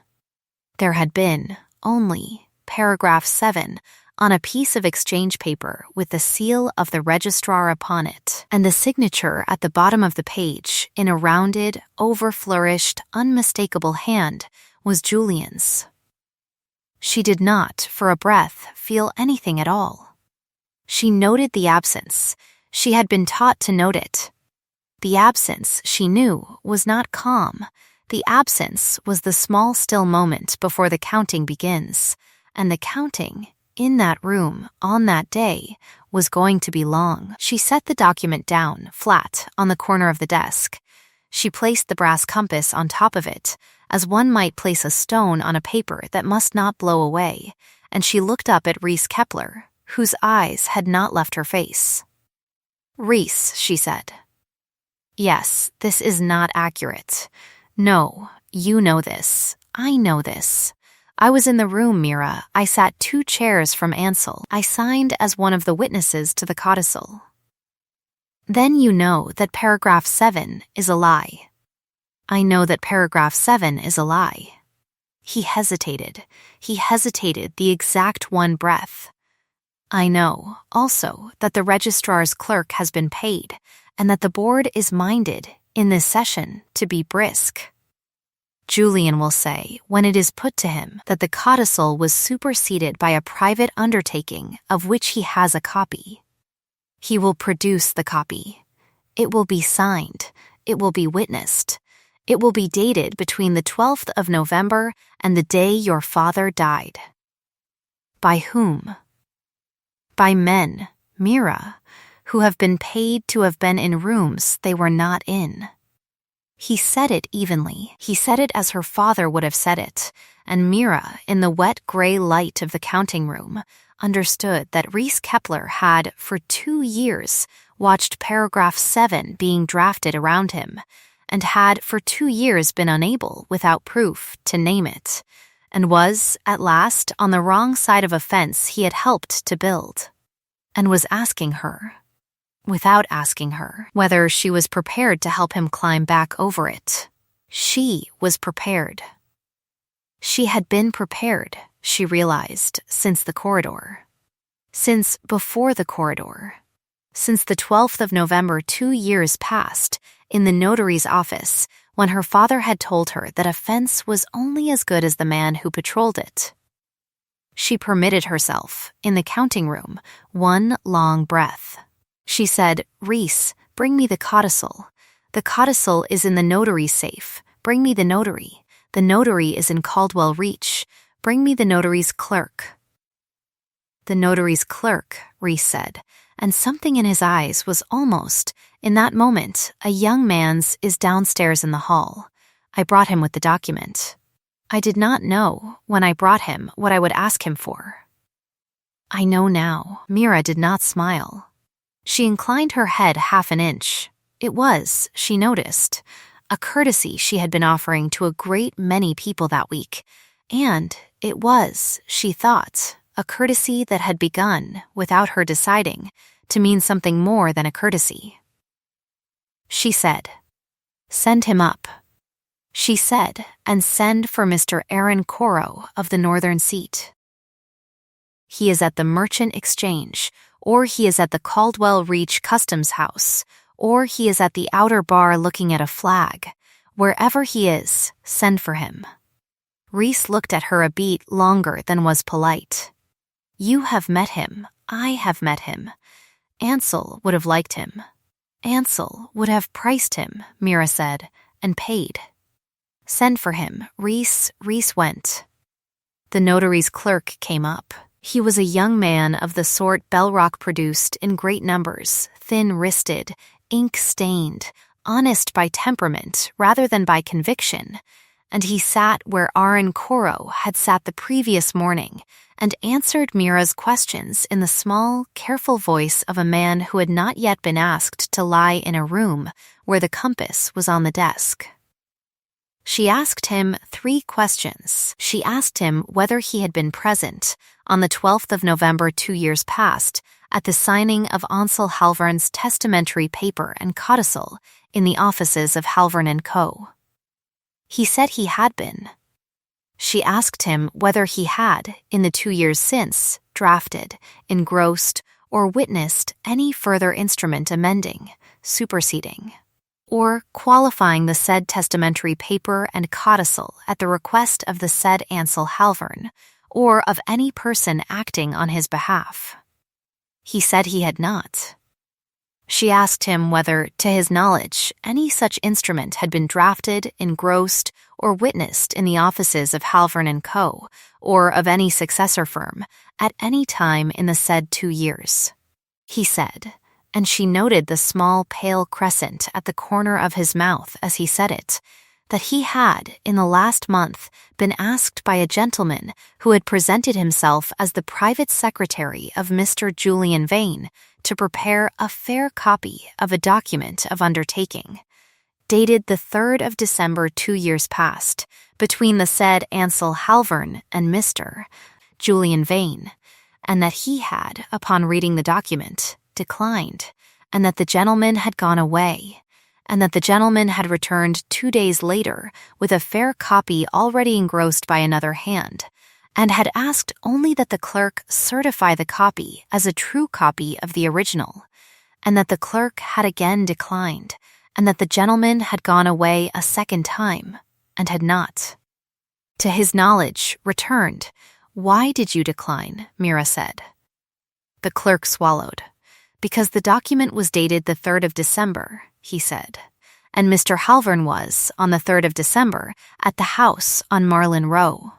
A: There had been only paragraph 7 on a piece of exchange paper with the seal of the registrar upon it, and the signature at the bottom of the page, in a rounded, over-flourished, unmistakable hand, was Julian's. She did not, for a breath, feel anything at all. She noted the absence. She had been taught to note it. The absence, she knew, was not calm. The absence was the small, still moment before the counting begins, and the counting, in that room, on that day, was going to be long. She set the document down, flat, on the corner of the desk. She placed the brass compass on top of it, as one might place a stone on a paper that must not blow away, and she looked up at Reese Kepler, whose eyes had not left her face. "Reese," she said. "Yes, this is not accurate. No, you know this. I know this. I was in the room, Mira. I sat 2 chairs from Ansel. I signed as one of the witnesses to the codicil." "Then you know that paragraph 7 is a lie." "I know that paragraph 7 is a lie." He hesitated. He hesitated the exact one breath. "I know, also, that the registrar's clerk has been paid, and that the board is minded, in this session, to be brisk. Julian will say, when it is put to him, that the codicil was superseded by a private undertaking of which he has a copy. He will produce the copy. It will be signed. It will be witnessed. It will be dated between the 12th of November and the day your father died." By whom? By men, Mira, who have been paid to have been in rooms they were not in. He said it evenly. He said it as her father would have said it, and Mira, in the wet gray light of the counting room, understood that Reese Kepler had, for 2 years, watched paragraph 7 being drafted around him, and had for 2 years been unable, without proof, to name it, and was, at last, on the wrong side of a fence he had helped to build, and was asking her, without asking her, whether she was prepared to help him climb back over it. She was prepared. She had been prepared, she realized, since the corridor. Since before the corridor. Since the 12th of November 2 years past, in the notary's office, when her father had told her that a fence was only as good as the man who patrolled it. She permitted herself, in the counting room, one long breath. She said, "Reese, bring me the codicil. The codicil is in the notary's safe. Bring me the notary. The notary is in Caldwell Reach. Bring me the notary's clerk." "The notary's clerk," Reese said, and something in his eyes was almost, in that moment, a young man's is downstairs in the hall. I brought him with the document. I did not know, when I brought him, what I would ask him for. I know now. Mira did not smile. She inclined her head half an inch. It was, she noticed, a courtesy she had been offering to a great many people that week, and it was, she thought, a courtesy that had begun, without her deciding, to mean something more than a courtesy. She said, "Send him up." She said, "And send for Mr. Aaron Koru of the Northern Seat. He is at the Merchant Exchange, or he is at the Caldwell Reach Customs House, or he is at the outer bar looking at a flag. Wherever he is, send for him." Reese looked at her a beat longer than was polite. "You have met him. I have met him. Ansel would have liked him. Ansel would have priced him, Mira said, and paid. Send for him, Reese. Reese went. The notary's clerk came up. He was a young man of the sort Bellrock produced in great numbers, thin-wristed, ink-stained, honest by temperament rather than by conviction, and he sat where Koru had sat the previous morning and answered Mira's questions in the small, careful voice of a man who had not yet been asked to lie in a room where the compass was on the desk. She asked him 3 questions. She asked him whether he had been present on the 12th of November 2 years past at the signing of Ansel Halvern's testamentary paper and codicil in the offices of Halvern and Co. He said he had been. She asked him whether he had, in the 2 years since, drafted, engrossed, or witnessed any further instrument amending, superseding, or qualifying the said testamentary paper and codicil at the request of the said Ansel Halvern, or of any person acting on his behalf. He said he had not. She asked him whether, to his knowledge, any such instrument had been drafted, engrossed, or witnessed in the offices of Halvern and Co., or of any successor firm, at any time in the said 2 years. He said, and she noted the small pale crescent at the corner of his mouth as he said it, that he had, in the last month, been asked by a gentleman who had presented himself as the private secretary of Mr. Julian Vane to prepare a fair copy of a document of undertaking, dated the 3rd of December 2 years past, between the said Ansel Halvern and Mr. Julian Vane, and that he had, upon reading the document, declined, and that the gentleman had gone away, and that the gentleman had returned 2 days later with a fair copy already engrossed by another hand, and had asked only that the clerk certify the copy as a true copy of the original, and that the clerk had again declined, and that the gentleman had gone away a second time, and had not, to his knowledge, returned. Why did you decline? Mira said. The clerk swallowed. Because the document was dated the 3rd of December, he said, and Mr. Halvern was, on the 3rd of December, at the house on Marlin Row.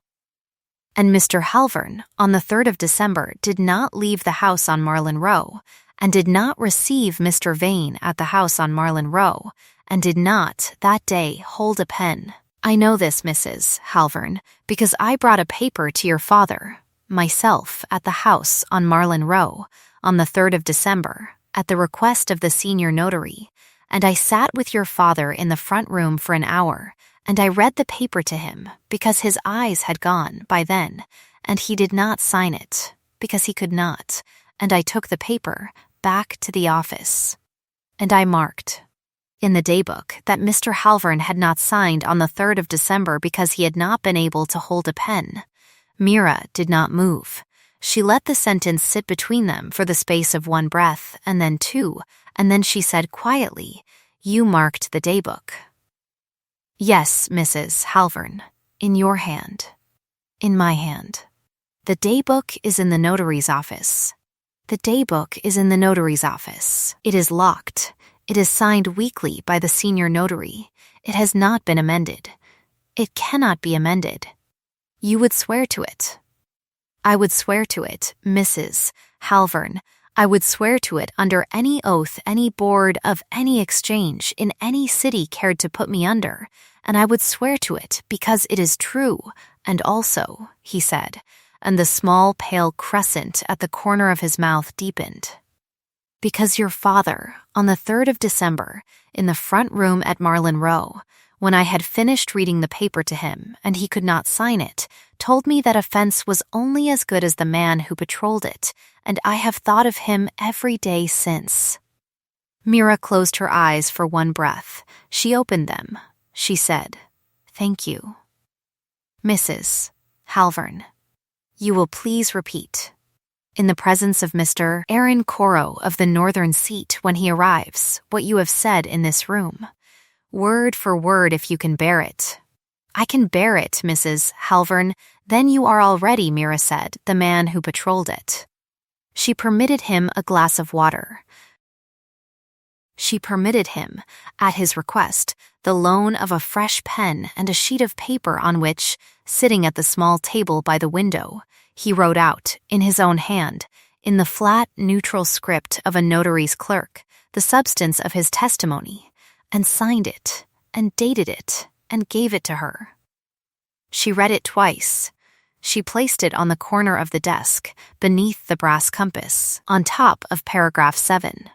A: And Mr. Halvern, on the 3rd of December, did not leave the house on Marlin Row, and did not receive Mr. Vane at the house on Marlin Row, and did not, that day, hold a pen. I know this, Mrs. Halvern, because I brought a paper to your father, myself, at the house on Marlin Row, on the 3rd of December, at the request of the senior notary, and I sat with your father in the front room for an hour, and I read the paper to him, because his eyes had gone by then, and he did not sign it, because he could not, and I took the paper back to the office. And I marked in the daybook that Mr. Halvern had not signed on the 3rd of December because he had not been able to hold a pen. Mira did not move. She let the sentence sit between them for the space of 1 breath, and then 2, and then she said quietly, You marked the daybook. Yes, Mrs. Halvern, in your hand. In my hand. The daybook is in the notary's office. The daybook is in the notary's office. It is locked. It is signed weekly by the senior notary. It has not been amended. It cannot be amended. You would swear to it. I would swear to it, Mrs. Halvern. I would swear to it under any oath any board of any exchange in any city cared to put me under, and I would swear to it because it is true, and also, he said, and the small pale crescent at the corner of his mouth deepened. Because your father, on the 3rd of December, in the front room at Marlin Row, when I had finished reading the paper to him and he could not sign it, told me that offense was only as good as the man who patrolled it, and I have thought of him every day since. Mira closed her eyes for 1 breath. She opened them. She said, Thank you. Mrs. Halvern, you will please repeat, in the presence of Mr. Koru of the northern seat when he arrives, what you have said in this room. Word for word if you can bear it. I can bear it, Mrs. Halvern. Then you are already, Mira said, the man who patrolled it. She permitted him a glass of water. She permitted him, at his request, the loan of a fresh pen and a sheet of paper on which, sitting at the small table by the window, he wrote out, in his own hand, in the flat, neutral script of a notary's clerk, the substance of his testimony, and signed it, and dated it, and gave it to her. She read it twice. She placed it on the corner of the desk, beneath the brass compass, on top of paragraph 7.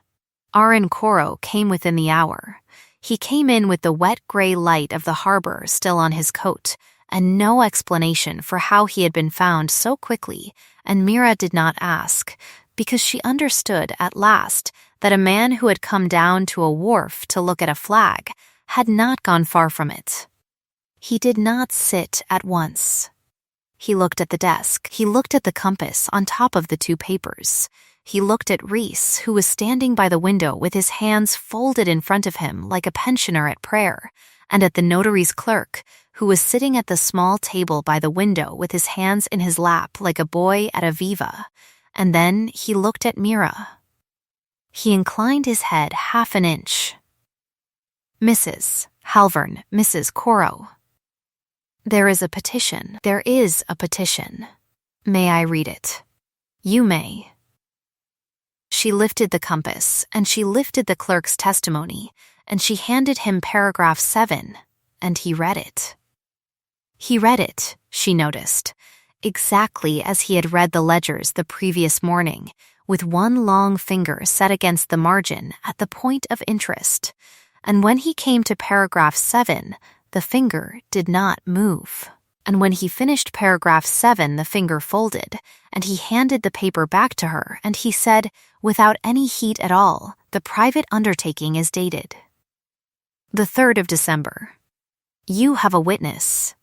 A: Koru came within the hour. He came in with the wet gray light of the harbor still on his coat, and no explanation for how he had been found so quickly, and Mira did not ask, because she understood at last that a man who had come down to a wharf to look at a flag had not gone far from it. He did not sit at once. He looked at the desk. He looked at the compass on top of the two papers. He looked at Reese, who was standing by the window with his hands folded in front of him like a pensioner at prayer, and at the notary's clerk, who was sitting at the small table by the window with his hands in his lap like a boy at a viva. And then he looked at Mira. He inclined his head half an inch. Mrs. Halvern, Mrs. Koru. There is a petition. There is a petition. May I read it? You may. She lifted the compass, and she lifted the clerk's testimony, and she handed him paragraph 7, and he read it. He read it, she noticed, exactly as he had read the ledgers the previous morning, with one long finger set against the margin at the point of interest. And when he came to paragraph 7, the finger did not move. And when he finished paragraph 7, the finger folded, and he handed the paper back to her, and he said, without any heat at all, the private undertaking is dated. The 3rd of December. You have a witness.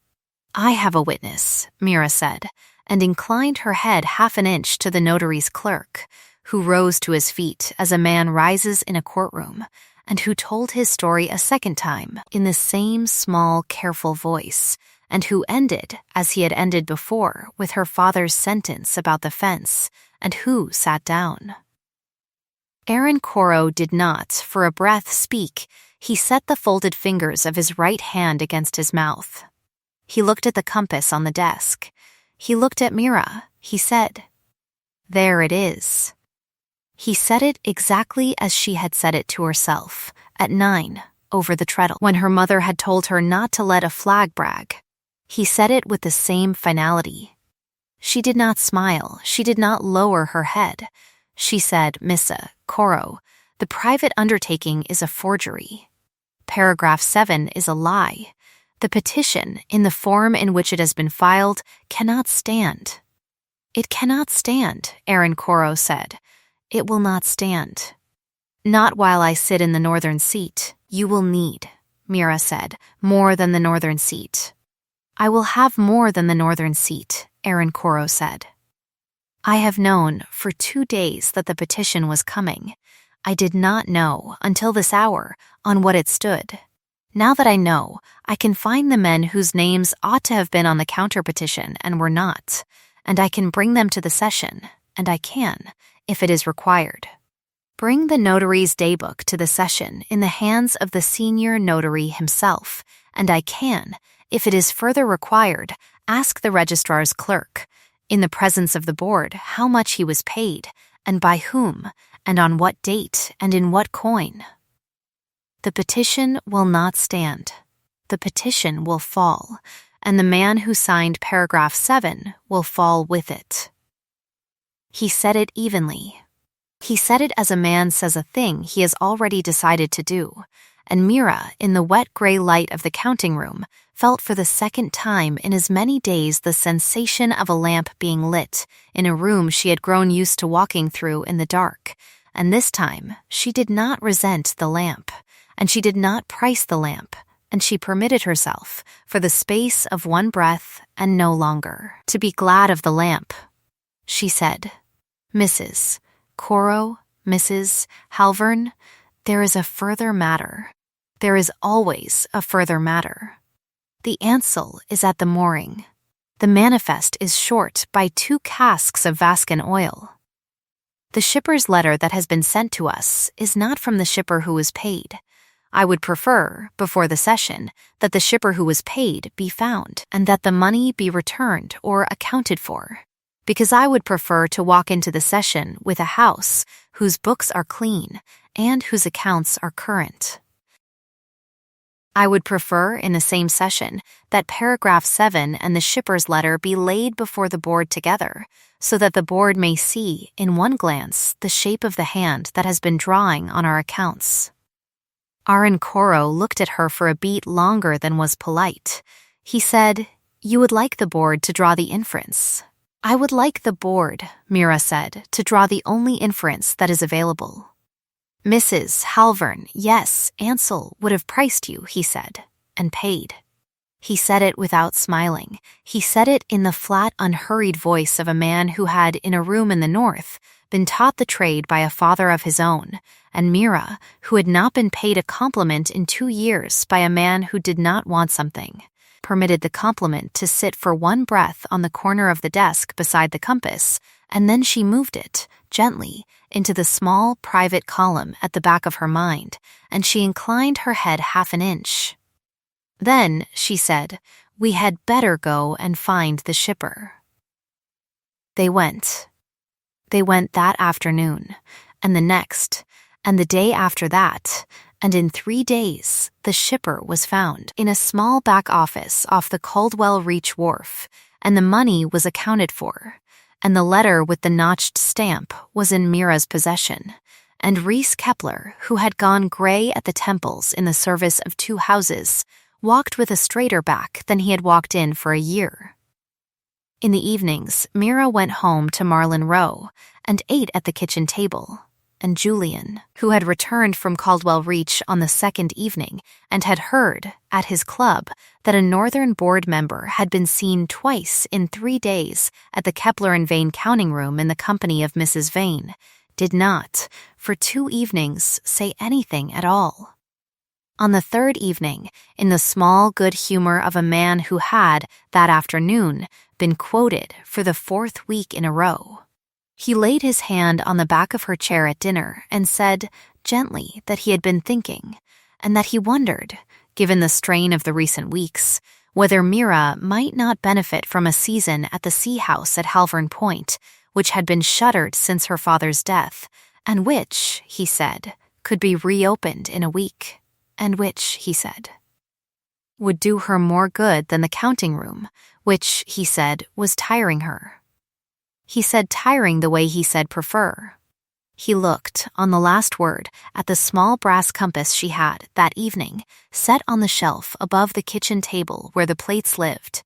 A: I have a witness, Mira said, and inclined her head half an inch to the notary's clerk, who rose to his feet as a man rises in a courtroom, and who told his story a second time in the same small, careful voice, and who ended, as he had ended before, with her father's sentence about the fence, and who sat down. Koru did not, for a breath, speak. He set the folded fingers of his right hand against his mouth. He looked at the compass on the desk. He looked at Mira. He said, There it is. He said it exactly as she had said it to herself, at 9, over the treadle, when her mother had told her not to let a flag brag. He said it with the same finality. She did not smile. She did not lower her head. She said, Missa, Koru, the private undertaking is a forgery. Paragraph 7 is a lie. The petition, in the form in which it has been filed, cannot stand. It cannot stand, Koru said. It will not stand. Not while I sit in the northern seat. You will need, Mira said, more than the northern seat. I will have more than the northern seat, Koru said. I have known for 2 days that the petition was coming. I did not know, until this hour, on what it stood. Now that I know, I can find the men whose names ought to have been on the counter-petition and were not, and I can bring them to the session, and I can, if it is required. Bring the notary's daybook to the session in the hands of the senior notary himself, and I can, if it is further required, ask the registrar's clerk, in the presence of the board, how much he was paid, and by whom, and on what date, and in what coin. The petition will not stand. The petition will fall, and the man who signed paragraph 7 will fall with it. He said it evenly. He said it as a man says a thing he has already decided to do, and Mira, in the wet gray light of the counting room, felt for the second time in as many days the sensation of a lamp being lit in a room she had grown used to walking through in the dark, and this time she did not resent the lamp, and she did not price the lamp, and she permitted herself, for the space of one breath and no longer, to be glad of the lamp. She said, Mrs. Koru, Mrs. Halvern, there is a further matter. There is always a further matter. The ansel is at the mooring. The manifest is short by 2 casks of Vascan oil. The shipper's letter that has been sent to us is not from the shipper who was paid. I would prefer, before the session, that the shipper who was paid be found and that the money be returned or accounted for, because I would prefer to walk into the session with a house whose books are clean and whose accounts are current. I would prefer, in the same session, that paragraph 7 and the shipper's letter be laid before the board together, so that the board may see, in one glance, the shape of the hand that has been drawing on our accounts. Koru looked at her for a beat longer than was polite. He said, "You would like the board to draw the inference." "I would like the board," Mira said, "to draw the only inference that is available." "Mrs. Halvern, yes, Ansel would have priced you," he said, "and paid." He said it without smiling. He said it in the flat, unhurried voice of a man who had, in a room in the north, been taught the trade by a father of his own, and Mira, who had not been paid a compliment in 2 years by a man who did not want something, permitted the compliment to sit for one breath on the corner of the desk beside the compass, and then she moved it, gently, into the small, private column at the back of her mind, and she inclined her head half an inch. Then, she said, "We had better go and find the shipper." They went. They went that afternoon, and the next, and the day after that, and in 3 days, the shipper was found in a small back office off the Caldwell Reach Wharf, and the money was accounted for, and the letter with the notched stamp was in Mira's possession, and Reese Kepler, who had gone gray at the temples in the service of 2 houses, walked with a straighter back than he had walked in for a year. In the evenings, Mira went home to Marlin Row and ate at the kitchen table, and Julian, who had returned from Caldwell Reach on the 2nd evening and had heard, at his club, that a Northern board member had been seen twice in 3 days at the Kepler and Vane counting room in the company of Mrs. Vane, did not, for 2 evenings, say anything at all. On the 3rd evening, in the small good humor of a man who had, that afternoon, been quoted for the 4th week in a row, he laid his hand on the back of her chair at dinner and said, gently, that he had been thinking, and that he wondered, given the strain of the recent weeks, whether Mira might not benefit from a season at the Sea House at Halvern Point, which had been shuttered since her father's death, and which, he said, could be reopened in a week, and which, he said, would do her more good than the counting room, which, he said, was tiring her. He said tiring the way he said prefer. He looked, on the last word, at the small brass compass she had, that evening, set on the shelf above the kitchen table where the plates lived,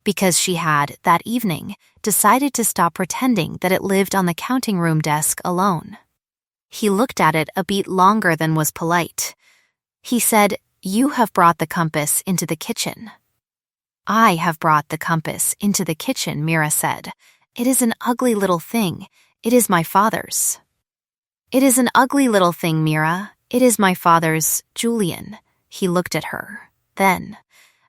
A: because she had, that evening, decided to stop pretending that it lived on the counting room desk alone. He looked at it a beat longer than was polite. He said, "You have brought the compass into the kitchen." "I have brought the compass into the kitchen," Mira said. "It is an ugly little thing. It is my father's." "It is an ugly little thing, Mira. It is my father's, Julian." He looked at her. Then,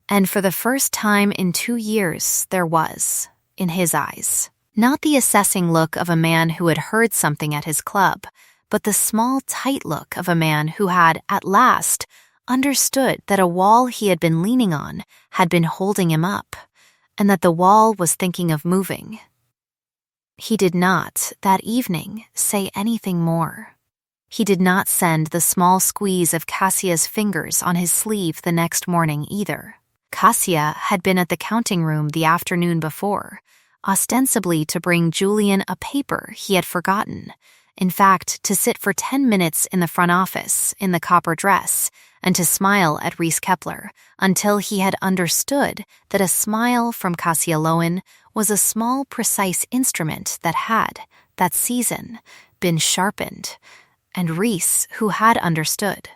A: and for the first time in 2 years, there was, in his eyes, not the assessing look of a man who had heard something at his club, but the small, tight look of a man who had, at last, understood that a wall he had been leaning on had been holding him up, and that the wall was thinking of moving. He did not, that evening, say anything more. He did not send the small squeeze of Cassia's fingers on his sleeve the next morning either. Cassia had been at the counting room the afternoon before, ostensibly to bring Julian a paper he had forgotten, in fact, to sit for 10 minutes in the front office, in the copper dress, and to smile at Reese Kepler until he had understood that a smile from Cassia Lowen was a small, precise instrument that had, that season, been sharpened, and Reese, who had understood,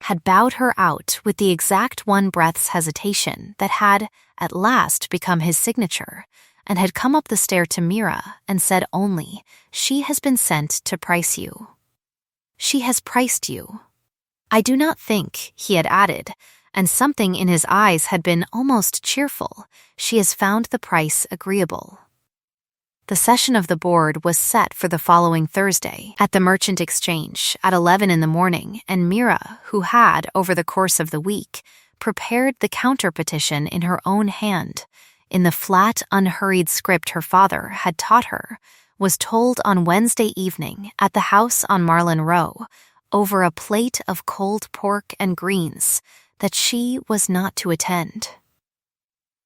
A: had bowed her out with the exact one breath's hesitation that had, at last, become his signature, and had come up the stair to Mira and said only, "She has been sent to price you. She has priced you. I do not think," he had added, and something in his eyes had been almost cheerful, "she has found the price agreeable." The session of the board was set for the following Thursday at the Merchant Exchange at 11 in the morning, and Mira, who had, over the course of the week, prepared the counter-petition in her own hand, in the flat, unhurried script her father had taught her, was told on Wednesday evening at the house on Marlin Row, over a plate of cold pork and greens, that she was not to attend.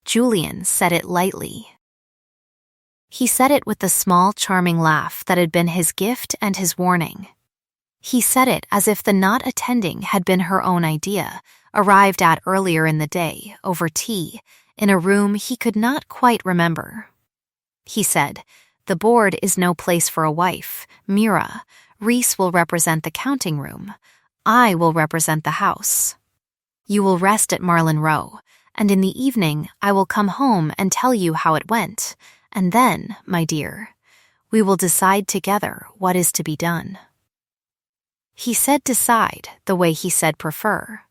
A: Julian said it lightly. He said it with the small, charming laugh that had been his gift and his warning. He said it as if the not attending had been her own idea, arrived at earlier in the day, over tea, in a room he could not quite remember. He said, "The board is no place for a wife. Mira, Reese will represent the counting room. I will represent the house. You will rest at Marlin Row, and in the evening I will come home and tell you how it went. And then, my dear, we will decide together what is to be done." He said decide the way he said prefer.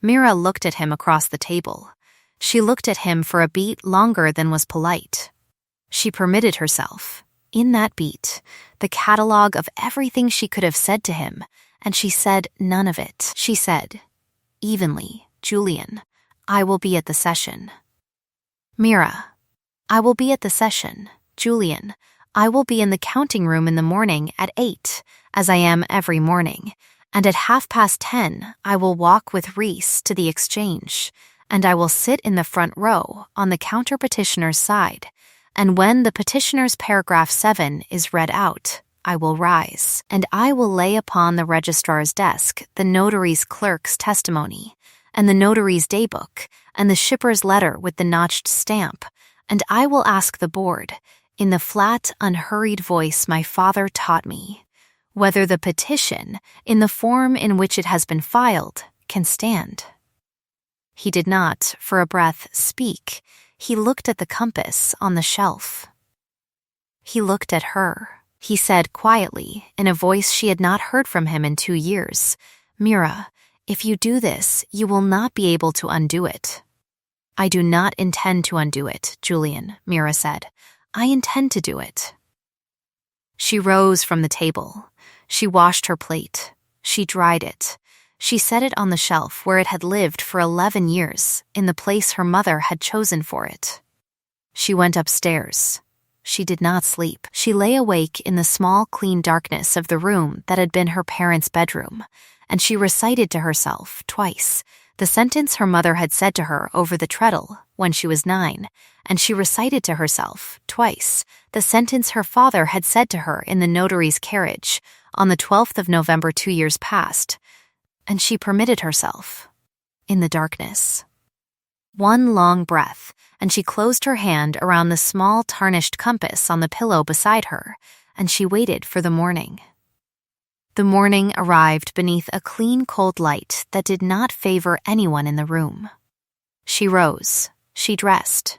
A: Mira looked at him across the table. She looked at him for a beat longer than was polite. She permitted herself, in that beat, the catalogue of everything she could have said to him, and she said none of it. She said, evenly, "Julian, I will be at the session." "Mira, I will be at the session. Julian, I will be in the counting room in the morning at 8, as I am every morning, and at 10:30 I will walk with Reese to the exchange, and I will sit in the front row on the counter-petitioner's side, and when the petitioner's paragraph 7 is read out, I will rise, and I will lay upon the registrar's desk the notary's clerk's testimony, and the notary's daybook, and the shipper's letter with the notched stamp, and I will ask the board, in the flat, unhurried voice my father taught me, whether the petition, in the form in which it has been filed, can stand." He did not, for a breath, speak. He looked at the compass on the shelf. He looked at her. He said quietly, in a voice she had not heard from him in 2 years, "Mira, if you do this, you will not be able to undo it." "I do not intend to undo it, Julian," Mira said. "I intend to do it." She rose from the table. She washed her plate. She dried it. She set it on the shelf where it had lived for 11 years, in the place her mother had chosen for it. She went upstairs. She did not sleep. She lay awake in the small, clean darkness of the room that had been her parents' bedroom, and she recited to herself, twice, the sentence her mother had said to her over the treadle when she was 9, and she recited to herself, twice, the sentence her father had said to her in the notary's carriage on the 12th of November 2 years past, and she permitted herself, in the darkness, one long breath, and she closed her hand around the small tarnished compass on the pillow beside her, and she waited for the morning. The morning arrived beneath a clean, cold light that did not favor anyone in the room. She rose. She dressed.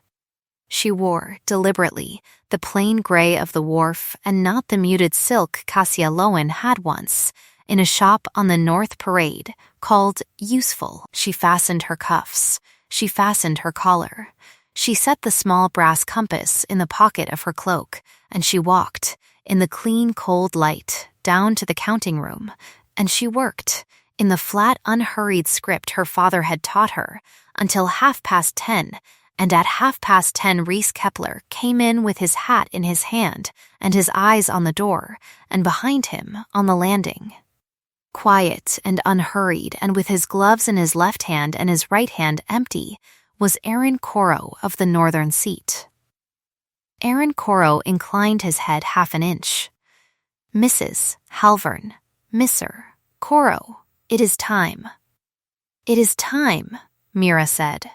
A: She wore, deliberately, the plain gray of the wharf and not the muted silk Cassia Lowen had once, in a shop on the North Parade called Useful. She fastened her cuffs. She fastened her collar. She set the small brass compass in the pocket of her cloak, and she walked, in the clean, cold light, down to the counting room, and she worked, in the flat, unhurried script her father had taught her, until 10:30, and at 10:30 Reese Kepler came in with his hat in his hand and his eyes on the door, and behind him, on the landing. Quiet and unhurried, and with his gloves in his left hand and his right hand empty, was Aaron Koru of the northern seat. Aaron Koru inclined his head 1/2 inch. "Mrs. Halvern, Mr. Koru, it is time." "It is time," Mira said.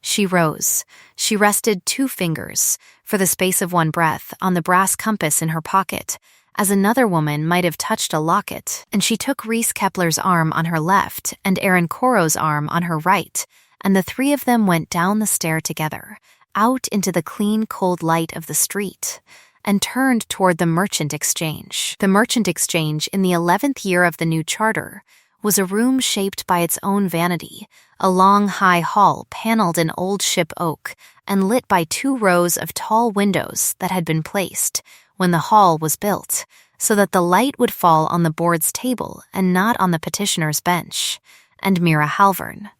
A: She rose. She rested 2 fingers, for the space of one breath, on the brass compass in her pocket, as another woman might have touched a locket, and she took Reese Kepler's arm on her left and Aaron Koru's arm on her right, and the 3 of them went down the stair together, out into the clean, cold light of the street, and turned toward the Merchant Exchange. The Merchant Exchange, in the 11th year of the new charter, was a room shaped by its own vanity, a long, high hall paneled in old ship oak and lit by 2 rows of tall windows that had been placed when the hall was built, so that the light would fall on the board's table and not on the petitioner's bench, and Mira Halvern.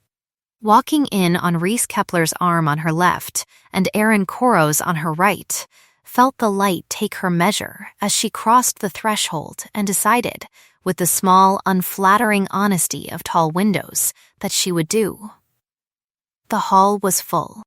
A: Walking in on Reese Kepler's arm on her left and Aaron Koru's on her right, felt the light take her measure as she crossed the threshold and decided, with the small, unflattering honesty of tall windows, that she would do. The hall was full.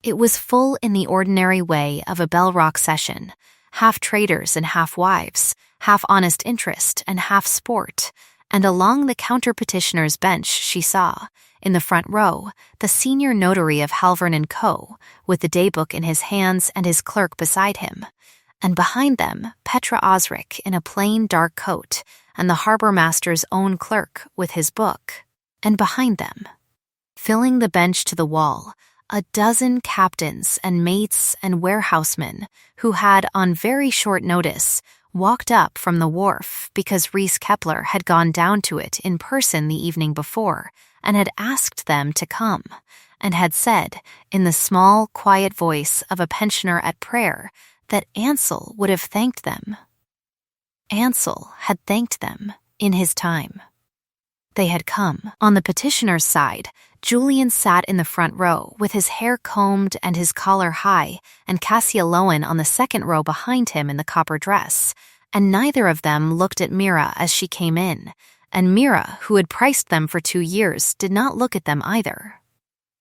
A: It was full in the ordinary way of a Bell Rock session, half traders and half wives, half honest interest and half sport, and along the counter-petitioner's bench she saw, in the front row, the senior notary of Halvern & Co., with the daybook in his hands and his clerk beside him, and behind them Petra Osric in a plain dark coat and the harbor master's own clerk with his book, and behind them, filling the bench to the wall, a dozen captains and mates and warehousemen who had, on very short notice, walked up from the wharf because Reese Kepler had gone down to it in person the evening before and had asked them to come, and had said, in the small, quiet voice of a pensioner at prayer, that Ansel would have thanked them. Ansel had thanked them in his time. They had come. On the petitioner's side, Julian sat in the front row with his hair combed and his collar high, and Cassia Lowen on the second row behind him in the copper dress, and neither of them looked at Mira as she came in, and Mira, who had priced them for 2 years, did not look at them either.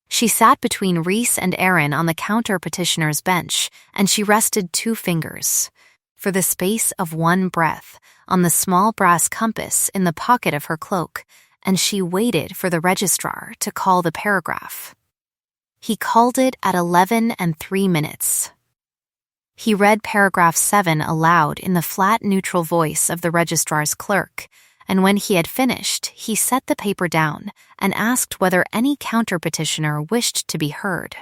A: She sat between Reese and Aaron on the counter-petitioner's bench, and she rested 2 fingers, for the space of 1 breath, on the small brass compass in the pocket of her cloak, and she waited for the registrar to call the paragraph. He called it at 11:03. He read paragraph 7 aloud in the flat, neutral voice of the registrar's clerk, and when he had finished, he set the paper down and asked whether any counter-petitioner wished to be heard.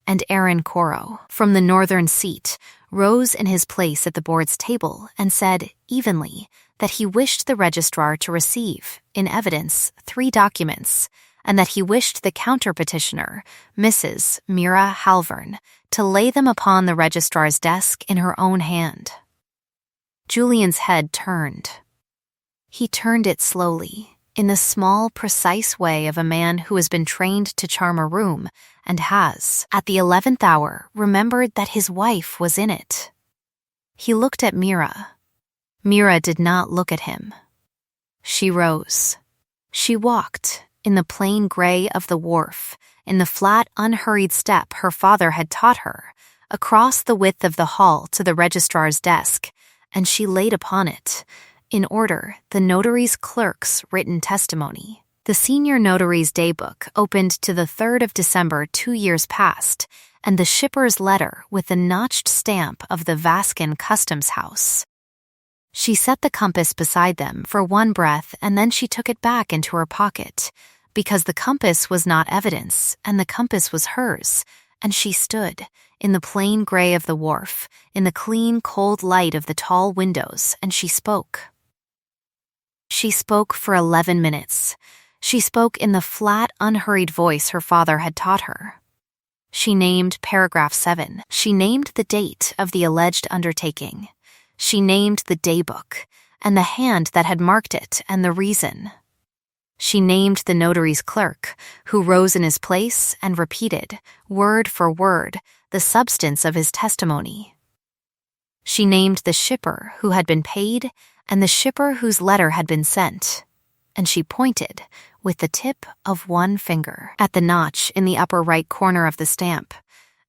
A: And Aaron Koru, from the northern seat, rose in his place at the board's table and said, evenly, that he wished the registrar to receive, in evidence, 3 documents, and that he wished the counter-petitioner, Mrs. Mira Halvern, to lay them upon the registrar's desk in her own hand. Julian's head turned. He turned it slowly, in the small, precise way of a man who has been trained to charm a room and has, at the 11th hour, remembered that his wife was in it. He looked at Mira. Mira did not look at him. She rose. She walked, in the plain gray of the wharf, in the flat, unhurried step her father had taught her, across the width of the hall to the registrar's desk, and she laid upon it, in order, the notary's clerk's written testimony, the senior notary's daybook opened to the 3rd of December 2 years past, and the shipper's letter with the notched stamp of the Vaskin Customs House. She set the compass beside them for 1 breath, and then she took it back into her pocket, because the compass was not evidence, and the compass was hers, and she stood, in the plain gray of the wharf, in the clean, cold light of the tall windows, and she spoke. She spoke for 11 minutes. She spoke in the flat, unhurried voice her father had taught her. She named paragraph 7. She named the date of the alleged undertaking. She named the daybook, and the hand that had marked it, and the reason. She named the notary's clerk, who rose in his place and repeated, word for word, the substance of his testimony. She named the shipper who had been paid and the shipper whose letter had been sent, and she pointed, with the tip of 1 finger, at the notch in the upper right corner of the stamp,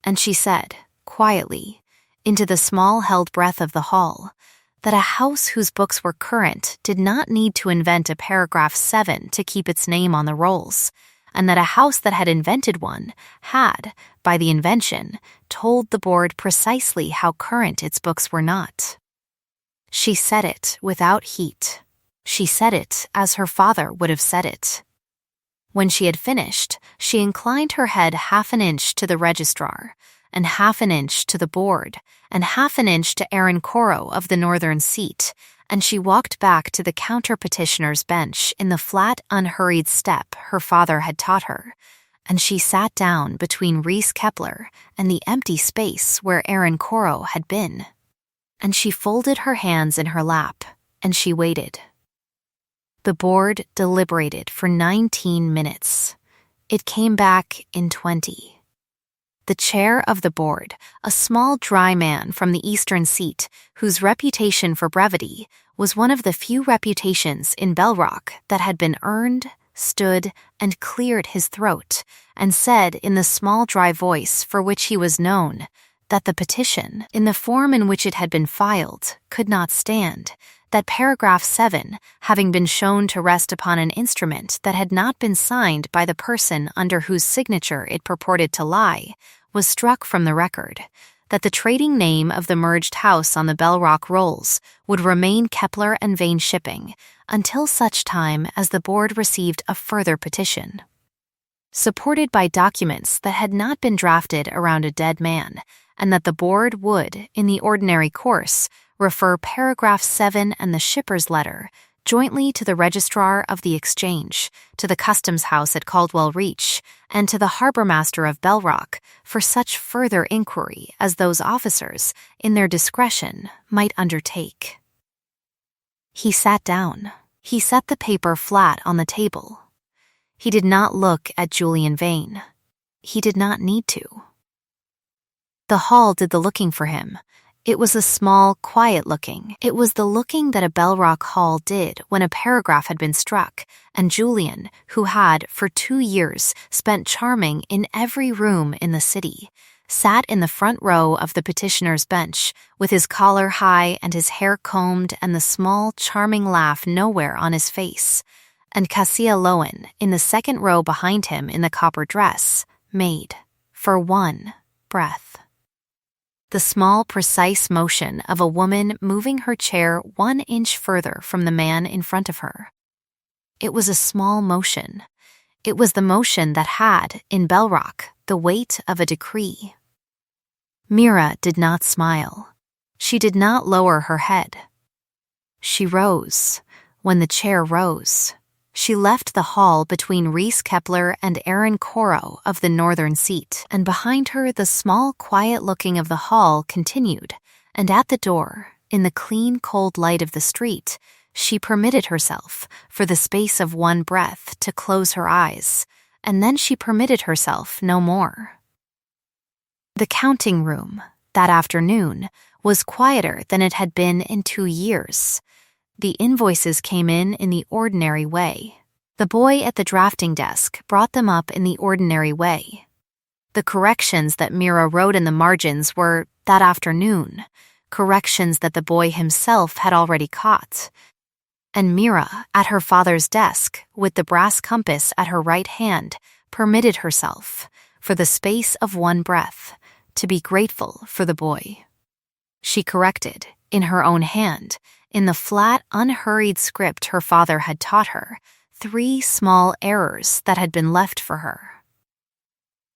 A: and she said, quietly, into the small held breath of the hall, that a house whose books were current did not need to invent a paragraph 7 to keep its name on the rolls, and that a house that had invented one had, by the invention, told the board precisely how current its books were not. She said it without heat. She said it as her father would have said it. When she had finished, she inclined her head 1/2 inch to the registrar, and 1/2 inch to the board, and 1/2 inch to Aaron Koru of the northern seat, and she walked back to the counter-petitioner's bench in the flat, unhurried step her father had taught her, and she sat down between Reese Kepler and the empty space where Aaron Koru had been. And she folded her hands in her lap, and she waited. The board deliberated for 19 minutes. It came back in 20. The chair of the board, a small dry man from the eastern seat, whose reputation for brevity was one of the few reputations in Bell Rock that had been earned, stood, and cleared his throat, and said in the small dry voice for which he was known that the petition, in the form in which it had been filed, could not stand, that paragraph 7, having been shown to rest upon an instrument that had not been signed by the person under whose signature it purported to lie, was struck from the record, that the trading name of the merged house on the Bell Rock rolls would remain Kepler and Vane Shipping until such time as the board received a further petition. Supported by documents that had not been drafted around a dead man, and that the board would, in the ordinary course, refer paragraph 7 and the shipper's letter jointly to the registrar of the exchange, to the customs house at Caldwell Reach, and to the harbor master of Bell Rock for such further inquiry as those officers, in their discretion, might undertake. He sat down. He set the paper flat on the table. He did not look at Julian Vane. He did not need to. The hall did the looking for him. It was a small, quiet looking. It was the looking that a Bell Rock hall did when a paragraph had been struck, and Julian, who had, for 2 years, spent charming in every room in the city, sat in the front row of the petitioner's bench, with his collar high and his hair combed and the small, charming laugh nowhere on his face, and Cassia Lowen, in the second row behind him in the copper dress, made, for one, breath. The small, precise motion of a woman moving her chair 1 inch further from the man in front of her. It was a small motion. It was the motion that had, in Bell Rock, the weight of a decree. Mira did not smile. She did not lower her head. She rose. When the chair rose, she left the hall between Reese Kepler and Aaron Koru of the northern seat, and behind her the small, quiet looking of the hall continued, and at the door, in the clean, cold light of the street, she permitted herself, for the space of one breath, to close her eyes, and then she permitted herself no more. The counting room, that afternoon, was quieter than it had been in 2 years. The invoices came in the ordinary way. The boy at the drafting desk brought them up in the ordinary way. The corrections that Mira wrote in the margins were, that afternoon, corrections that the boy himself had already caught. And Mira, at her father's desk, with the brass compass at her right hand, permitted herself, for the space of one breath, to be grateful for the boy. She corrected, in her own hand, in the flat, unhurried script her father had taught her, 3 small errors that had been left for her.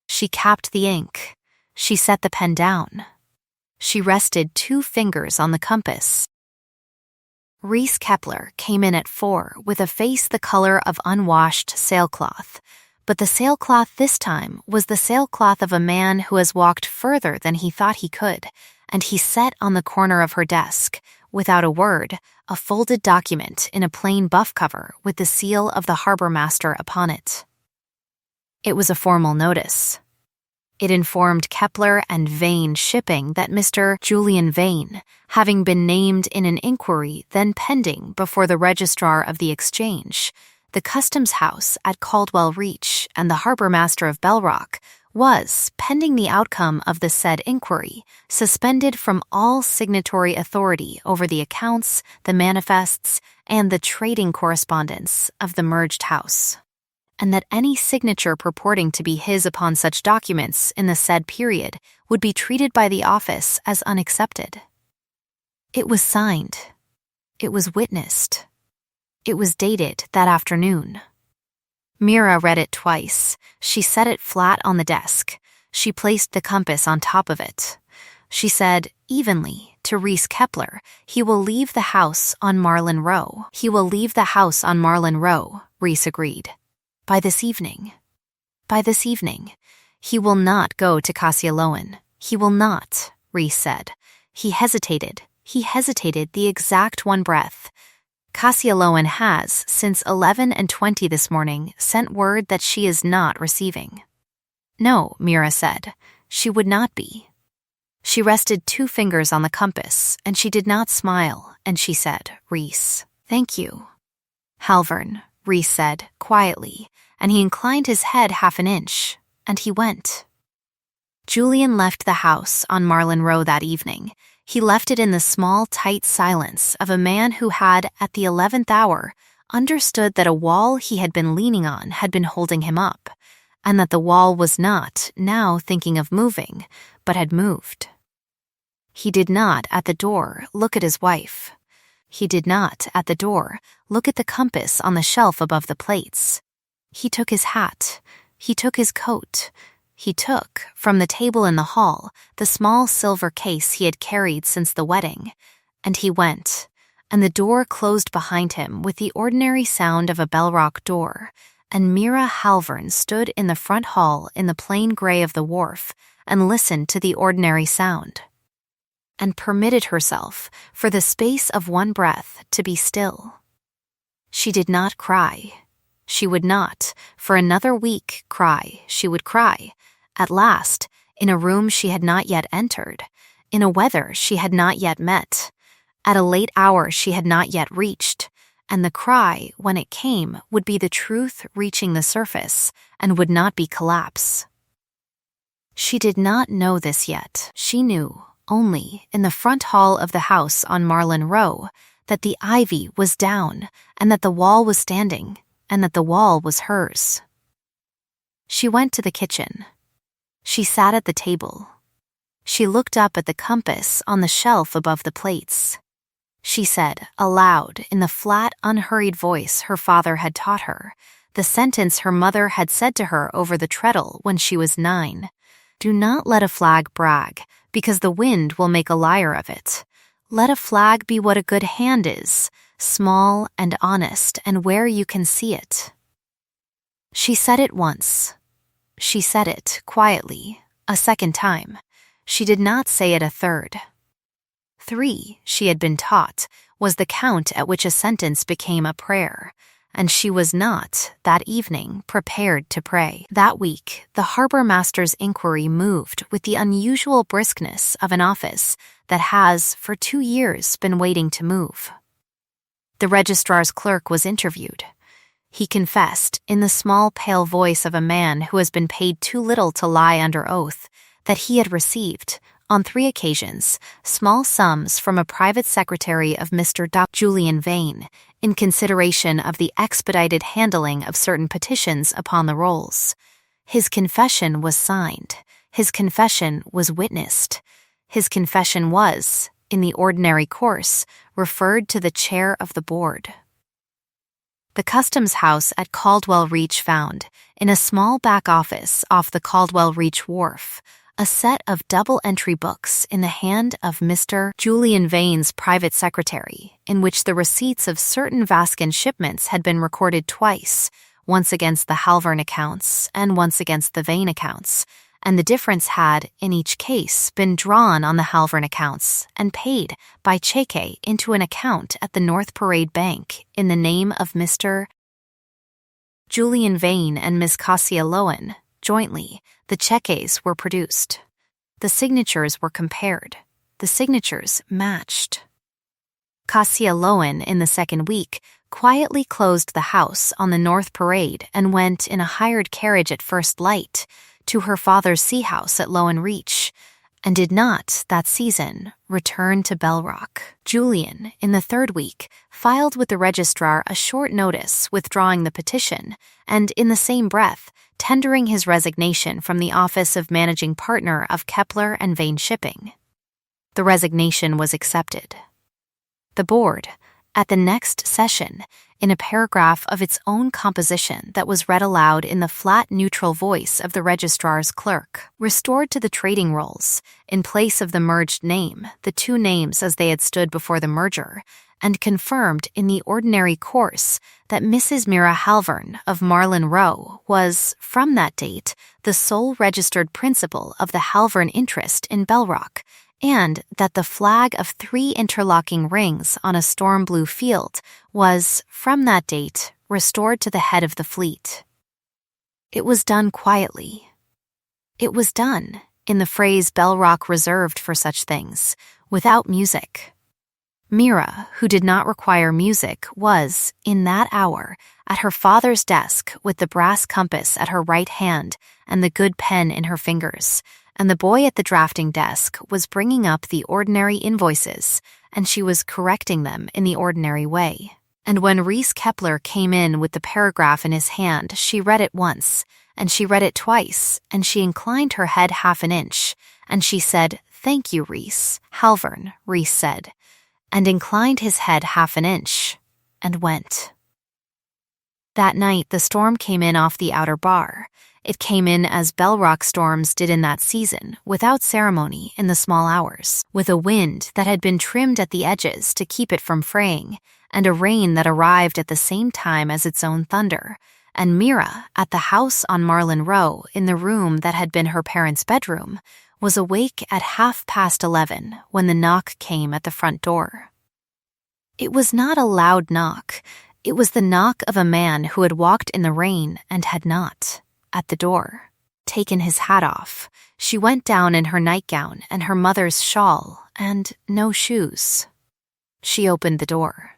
A: She capped the ink. She set the pen down. She rested 2 fingers on the compass. Reese Kepler came in at 4 with a face the color of unwashed sailcloth, but the sailcloth this time was the sailcloth of a man who has walked further than he thought he could, and he set on the corner of her desk, without a word, a folded document in a plain buff cover with the seal of the harbor master upon it. It was a formal notice. It informed Kepler and Vane Shipping that Mr. Julian Vane, having been named in an inquiry then pending before the registrar of the exchange, the customs house at Caldwell Reach, and the harbor master of Bell Rock, was, pending the outcome of the said inquiry, suspended from all signatory authority over the accounts, the manifests, and the trading correspondence of the merged house, and that any signature purporting to be his upon such documents in the said period would be treated by the office as unaccepted. It was signed. It was witnessed. It was dated that afternoon. Mira read it twice. She set it flat on the desk. She placed the compass on top of it. She said, evenly, to to Reese Kepler, he will leave the house on Marlin Row. He will leave the house on Marlin Row, Reese agreed. By this evening. By this evening. He will not go to Cassialoan. He will not, Reese said. He hesitated the exact one breath. Cassialoan has, since 11:20 this morning, sent word that she is not receiving. No, Mira said. She would not be. She rested 2 fingers on the compass, and she did not smile, and she said, Reese, thank you. Halvern, Reese said, quietly, and he inclined his head half an inch, and he went. Julian left the house on Marlin Row that evening. He left it in the small, tight silence of a man who had, at the 11th hour, understood that a wall he had been leaning on had been holding him up, and that the wall was not now thinking of moving, but had moved. He did not, at the door, look at his wife. He did not, at the door, look at the compass on the shelf above the plates. He took his hat. He took his coat. He took, from the table in the hall, the small silver case he had carried since the wedding, and he went, and the door closed behind him with the ordinary sound of a bellrock door, and Mira Halvern stood in the front hall in the plain gray of the wharf and listened to the ordinary sound, and permitted herself, for the space of one breath, to be still. She did not cry. She would not, for another week, cry. She would cry. At last, in a room she had not yet entered, in a weather she had not yet met, at a late hour she had not yet reached, and the cry, when it came, would be the truth reaching the surface, and would not be collapse. She did not know this yet. She knew, only, in the front hall of the house on Marlin Row, that the ivy was down, and that the wall was standing, and that the wall was hers. She went to the kitchen. She sat at the table. She looked up at the compass on the shelf above the plates. She said, aloud, in the flat, unhurried voice her father had taught her, the sentence her mother had said to her over the treadle when she was 9. Do not let a flag brag, because the wind will make a liar of it. Let a flag be what a good hand is, small and honest, and where you can see it. She said it once. She said it, quietly, a second time. She did not say it a third. 3, she had been taught, was the count at which a sentence became a prayer, and she was not, that evening, prepared to pray. That week, the harbor master's inquiry moved with the unusual briskness of an office that has, for 2 years, been waiting to move. The registrar's clerk was interviewed. He confessed, in the small, pale voice of a man who has been paid too little to lie under oath, that he had received, on 3 occasions, small sums from a private secretary of Mr. Julian Vane, in consideration of the expedited handling of certain petitions upon the rolls. His confession was signed. His confession was witnessed. His confession was, in the ordinary course, referred to the chair of the board. The Customs House at Caldwell Reach found, in a small back office off the Caldwell Reach wharf, a set of double-entry books in the hand of Mr. Julian Vane's private secretary, in which the receipts of certain Vascan shipments had been recorded twice, once against the Halvern accounts and once against the Vane accounts, and the difference had, in each case, been drawn on the Halvern accounts and paid by cheque into an account at the North Parade Bank in the name of Mr. Julian Vane and Miss Cassialoan. Jointly, the cheques were produced. The signatures were compared. The signatures matched. Cassialoan, in the second week, quietly closed the house on the North Parade and went in a hired carriage at first light to her father's sea house at Lowen Reach, and did not, that season, return to Bellrock. Julian, in the third week, filed with the registrar a short notice withdrawing the petition, and, in the same breath, tendering his resignation from the office of managing partner of Kepler and Vane Shipping. The resignation was accepted. The board, at the next session, in a paragraph of its own composition that was read aloud in the flat, neutral voice of the registrar's clerk. Restored to the trading rolls, in place of the merged name, the two names as they had stood before the merger, and confirmed in the ordinary course that Mrs. Mira Halvern of Marlin Row was, from that date, the sole registered principal of the Halvern interest in Bellrock, and that the flag of 3 interlocking rings on a storm blue field was, from that date, restored to the head of the fleet. It was done quietly. It was done, in the phrase Bellrock reserved for such things, without music. Mira, who did not require music, was, in that hour, at her father's desk with the brass compass at her right hand and the good pen in her fingers, and the boy at the drafting desk was bringing up the ordinary invoices, and she was correcting them in the ordinary way. And when Reese Kepler came in with the paragraph in his hand, she read it once, and she read it twice, and she inclined her head half an inch, and she said, "Thank you, Reese." "Halvern," Reese said, and inclined his head half an inch, and went. That night the storm came in off the outer bar. It came in as Bellrock storms did in that season, without ceremony in the small hours, with a wind that had been trimmed at the edges to keep it from fraying, and a rain that arrived at the same time as its own thunder, and Mira, at the house on Marlin Row, in the room that had been her parents' bedroom, was awake at 11:30 when the knock came at the front door. It was not a loud knock. It was the knock of a man who had walked in the rain and had not, at the door, taken his hat off. She went down in her nightgown and her mother's shawl and no shoes. She opened the door.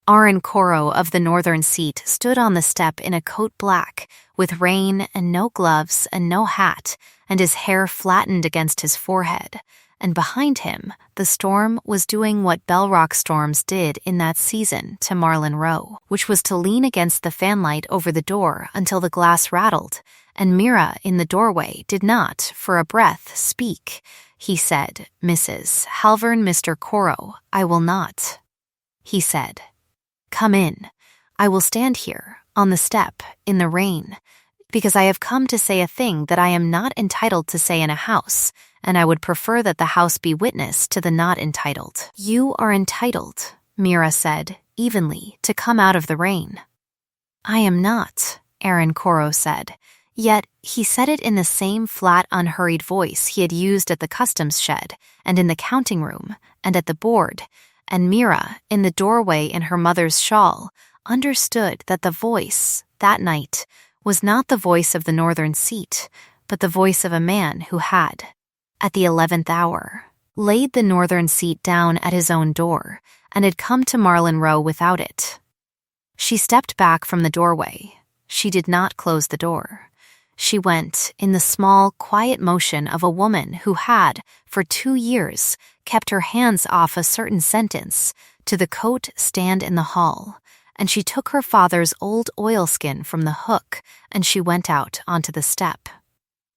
A: Aaron Koru of the northern seat stood on the step in a coat black, with rain and no gloves and no hat, and his hair flattened against his forehead, and behind him the storm was doing what Bellrock storms did in that season to Marlin Row, which was to lean against the fanlight over the door until the glass rattled, and Mira in the doorway did not, for a breath, speak. He said, "Mrs. Halvern, Mr. Koru, I will not." He said, "Come in. I will stand here, on the step, in the rain, because I have come to say a thing that I am not entitled to say in a house, and I would prefer that the house be witness to the not entitled." "You are entitled," Mira said, evenly, "to come out of the rain." "I am not," Aaron Koru said. Yet he said it in the same flat, unhurried voice he had used at the customs shed, and in the counting room, and at the board, and Mira, in the doorway in her mother's shawl, understood that the voice, that night, was not the voice of the northern seat, but the voice of a man who had, at the 11th hour, laid the northern seat down at his own door, and had come to Marlin Row without it. She stepped back from the doorway. She did not close the door. She went, in the small, quiet motion of a woman who had, for 2 years, kept her hands off a certain sentence, to the coat stand in the hall, and she took her father's old oilskin from the hook, and she went out onto the step.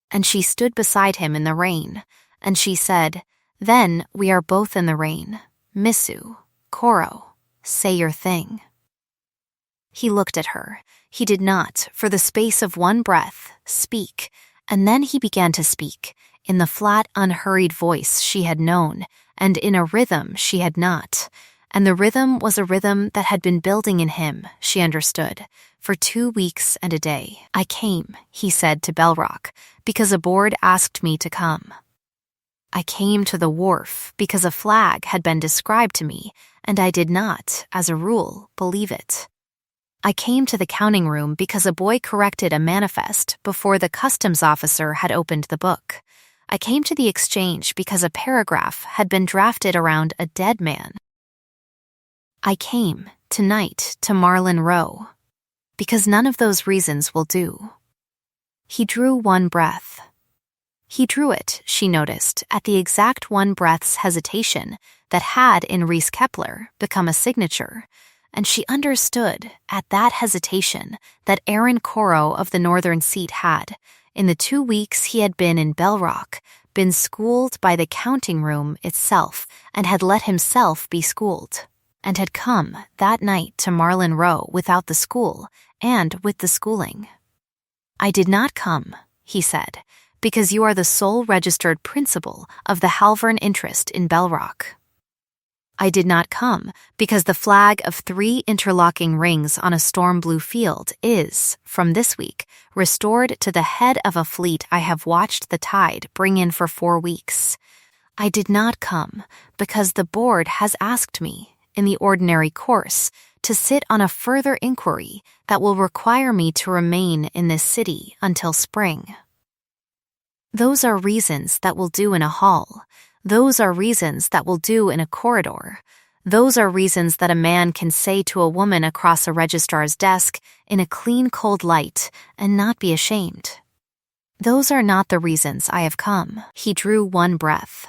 A: And she stood beside him in the rain, and she said, "Then we are both in the rain. Missu, Koru, say your thing." He looked at her. He did not, for the space of one breath, speak, and then he began to speak, in the flat, unhurried voice she had known, and in a rhythm she had not. And the rhythm was a rhythm that had been building in him, she understood, for 2 weeks and a day. "I came," he said to Bellrock, "because a board asked me to come. I came to the wharf because a flag had been described to me, and I did not, as a rule, believe it. I came to the counting room because a boy corrected a manifest before the customs officer had opened the book. I came to the exchange because a paragraph had been drafted around a dead man. I came, tonight, to Marlin Row, because none of those reasons will do." He drew one breath. He drew it, she noticed, at the exact one breath's hesitation that had, in Reese Kepler, become a signature, and she understood, at that hesitation, that Aaron Koru of the northern seat had, in the 2 weeks he had been in Bellrock, been schooled by the counting room itself, and had let himself be schooled. and had come that night to Marlin Row without the school and with the schooling. "I did not come," he said, "because you are the sole registered principal of the Halvern interest in Bellrock. I did not come because the flag of 3 interlocking rings on a storm blue field is, from this week, restored to the head of a fleet I have watched the tide bring in for 4 weeks. I did not come because the board has asked me, in the ordinary course, to sit on a further inquiry that will require me to remain in this city until spring. Those are reasons that will do in a hall. Those are reasons that will do in a corridor. Those are reasons that a man can say to a woman across a registrar's desk in a clean, cold light and not be ashamed. Those are not the reasons I have come." He drew one breath.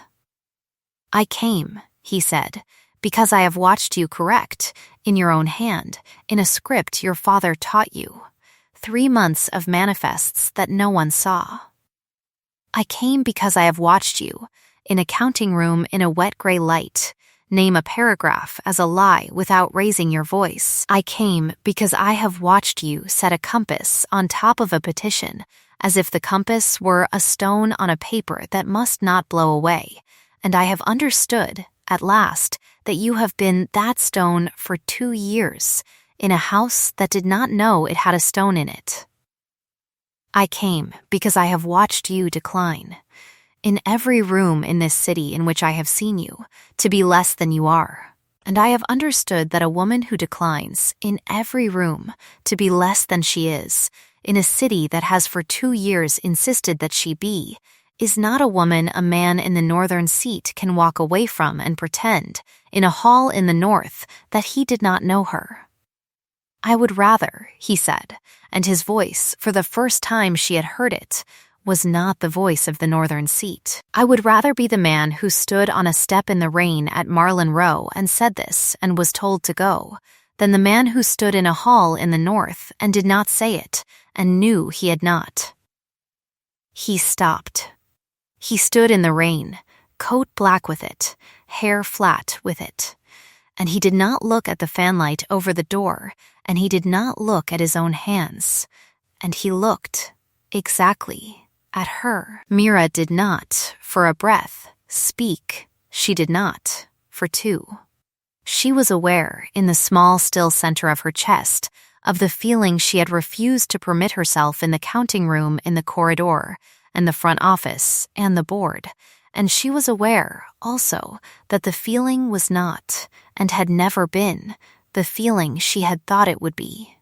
A: "I came," he said, "because I have watched you correct, in your own hand, in a script your father taught you, 3 months of manifests that no one saw. I came because I have watched you, in a counting room in a wet gray light, name a paragraph as a lie without raising your voice. I came because I have watched you set a compass on top of a petition, as if the compass were a stone on a paper that must not blow away, and I have understood, at last, that you have been that stone for 2 years, in a house that did not know it had a stone in it. I came because I have watched you decline, in every room in this city in which I have seen you, to be less than you are. And I have understood that a woman who declines, in every room, to be less than she is, in a city that has for 2 years insisted that she be, is not a woman a man in the northern seat can walk away from and pretend, in a hall in the north, that he did not know her. I would rather," he said, and his voice, for the first time she had heard it, was not the voice of the northern seat. "I would rather be the man who stood on a step in the rain at Marlin Row and said this and was told to go, than the man who stood in a hall in the north and did not say it and knew he had not." He stopped. He stood in the rain, coat black with it, hair flat with it, and he did not look at the fanlight over the door, and he did not look at his own hands, and he looked, exactly, at her. Mira did not, for a breath, speak. She did not, for 2. She was aware, in the small, still center of her chest, of the feeling she had refused to permit herself in the counting room in the corridor, and the front office, and the board, and she was aware, also, that the feeling was not, and had never been, the feeling she had thought it would be.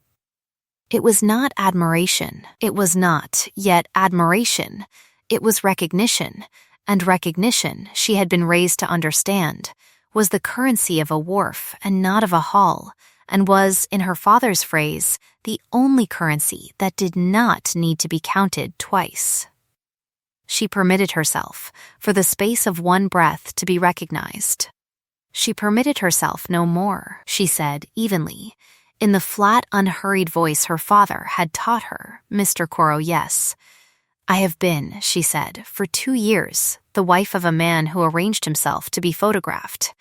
A: It was not admiration. It was not, yet, admiration. It was recognition, and recognition, she had been raised to understand, was the currency of a wharf and not of a hall, and was, in her father's phrase, the only currency that did not need to be counted twice. She permitted herself, for the space of one breath, to be recognized. She permitted herself no more, she said evenly, in the flat, unhurried voice her father had taught her, "Mr. Koru, yes. I have been," she said, "for 2 years, the wife of a man who arranged himself to be photographed.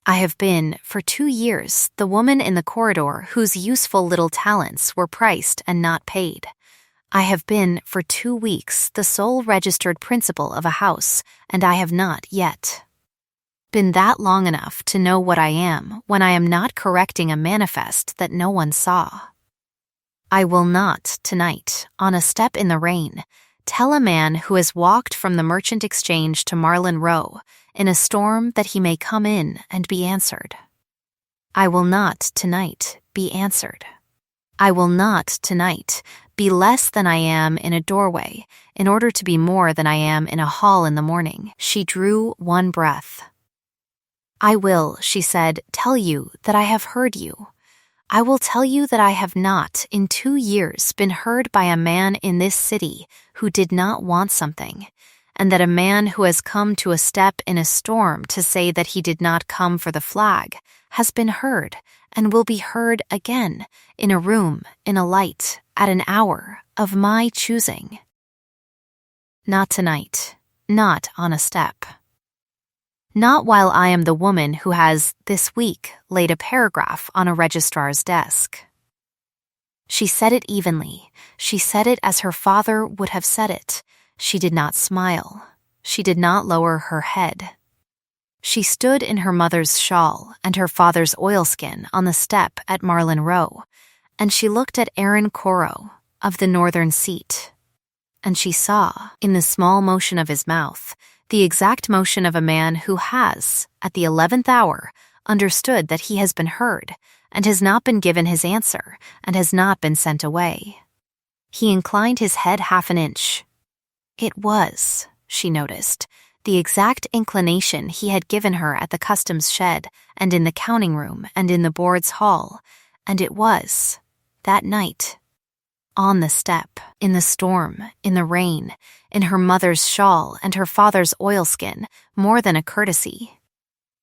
A: I have been, for 2 years, the woman in the corridor whose useful little talents were priced and not paid. I have been, for 2 weeks, the sole registered principal of a house, and I have not yet been that long enough to know what I am when I am not correcting a manifest that no one saw. I will not, tonight, on a step in the rain, tell a man who has walked from the Merchant Exchange to Marlin Row in a storm that he may come in and be answered. I will not, tonight, be answered. I will not, tonight, be less than I am in a doorway in order to be more than I am in a hall in the morning." She drew one breath. "I will," she said, "tell you that I have heard you. I will tell you that I have not, in 2 years, been heard by a man in this city who did not want something, and that a man who has come to a step in a storm to say that he did not come for the flag has been heard and will be heard again, in a room, in a light, at an hour, of my choosing. Not tonight, not on a step." Not while I am the woman who has, this week, laid a paragraph on a registrar's desk. She said it evenly. She said it as her father would have said it. She did not smile. She did not lower her head. She stood in her mother's shawl and her father's oilskin on the step at Marlin Row, and she looked at Aaron Koru of the northern seat. And she saw, in the small motion of his mouth, the exact motion of a man who has, at the 11th hour, understood that he has been heard, and has not been given his answer, and has not been sent away. He inclined his head half an inch. It was, she noticed, the exact inclination he had given her at the customs shed, and in the counting room, and in the board's hall, and it was, that night, on the step, in the storm, in the rain, in her mother's shawl and her father's oilskin, more than a courtesy.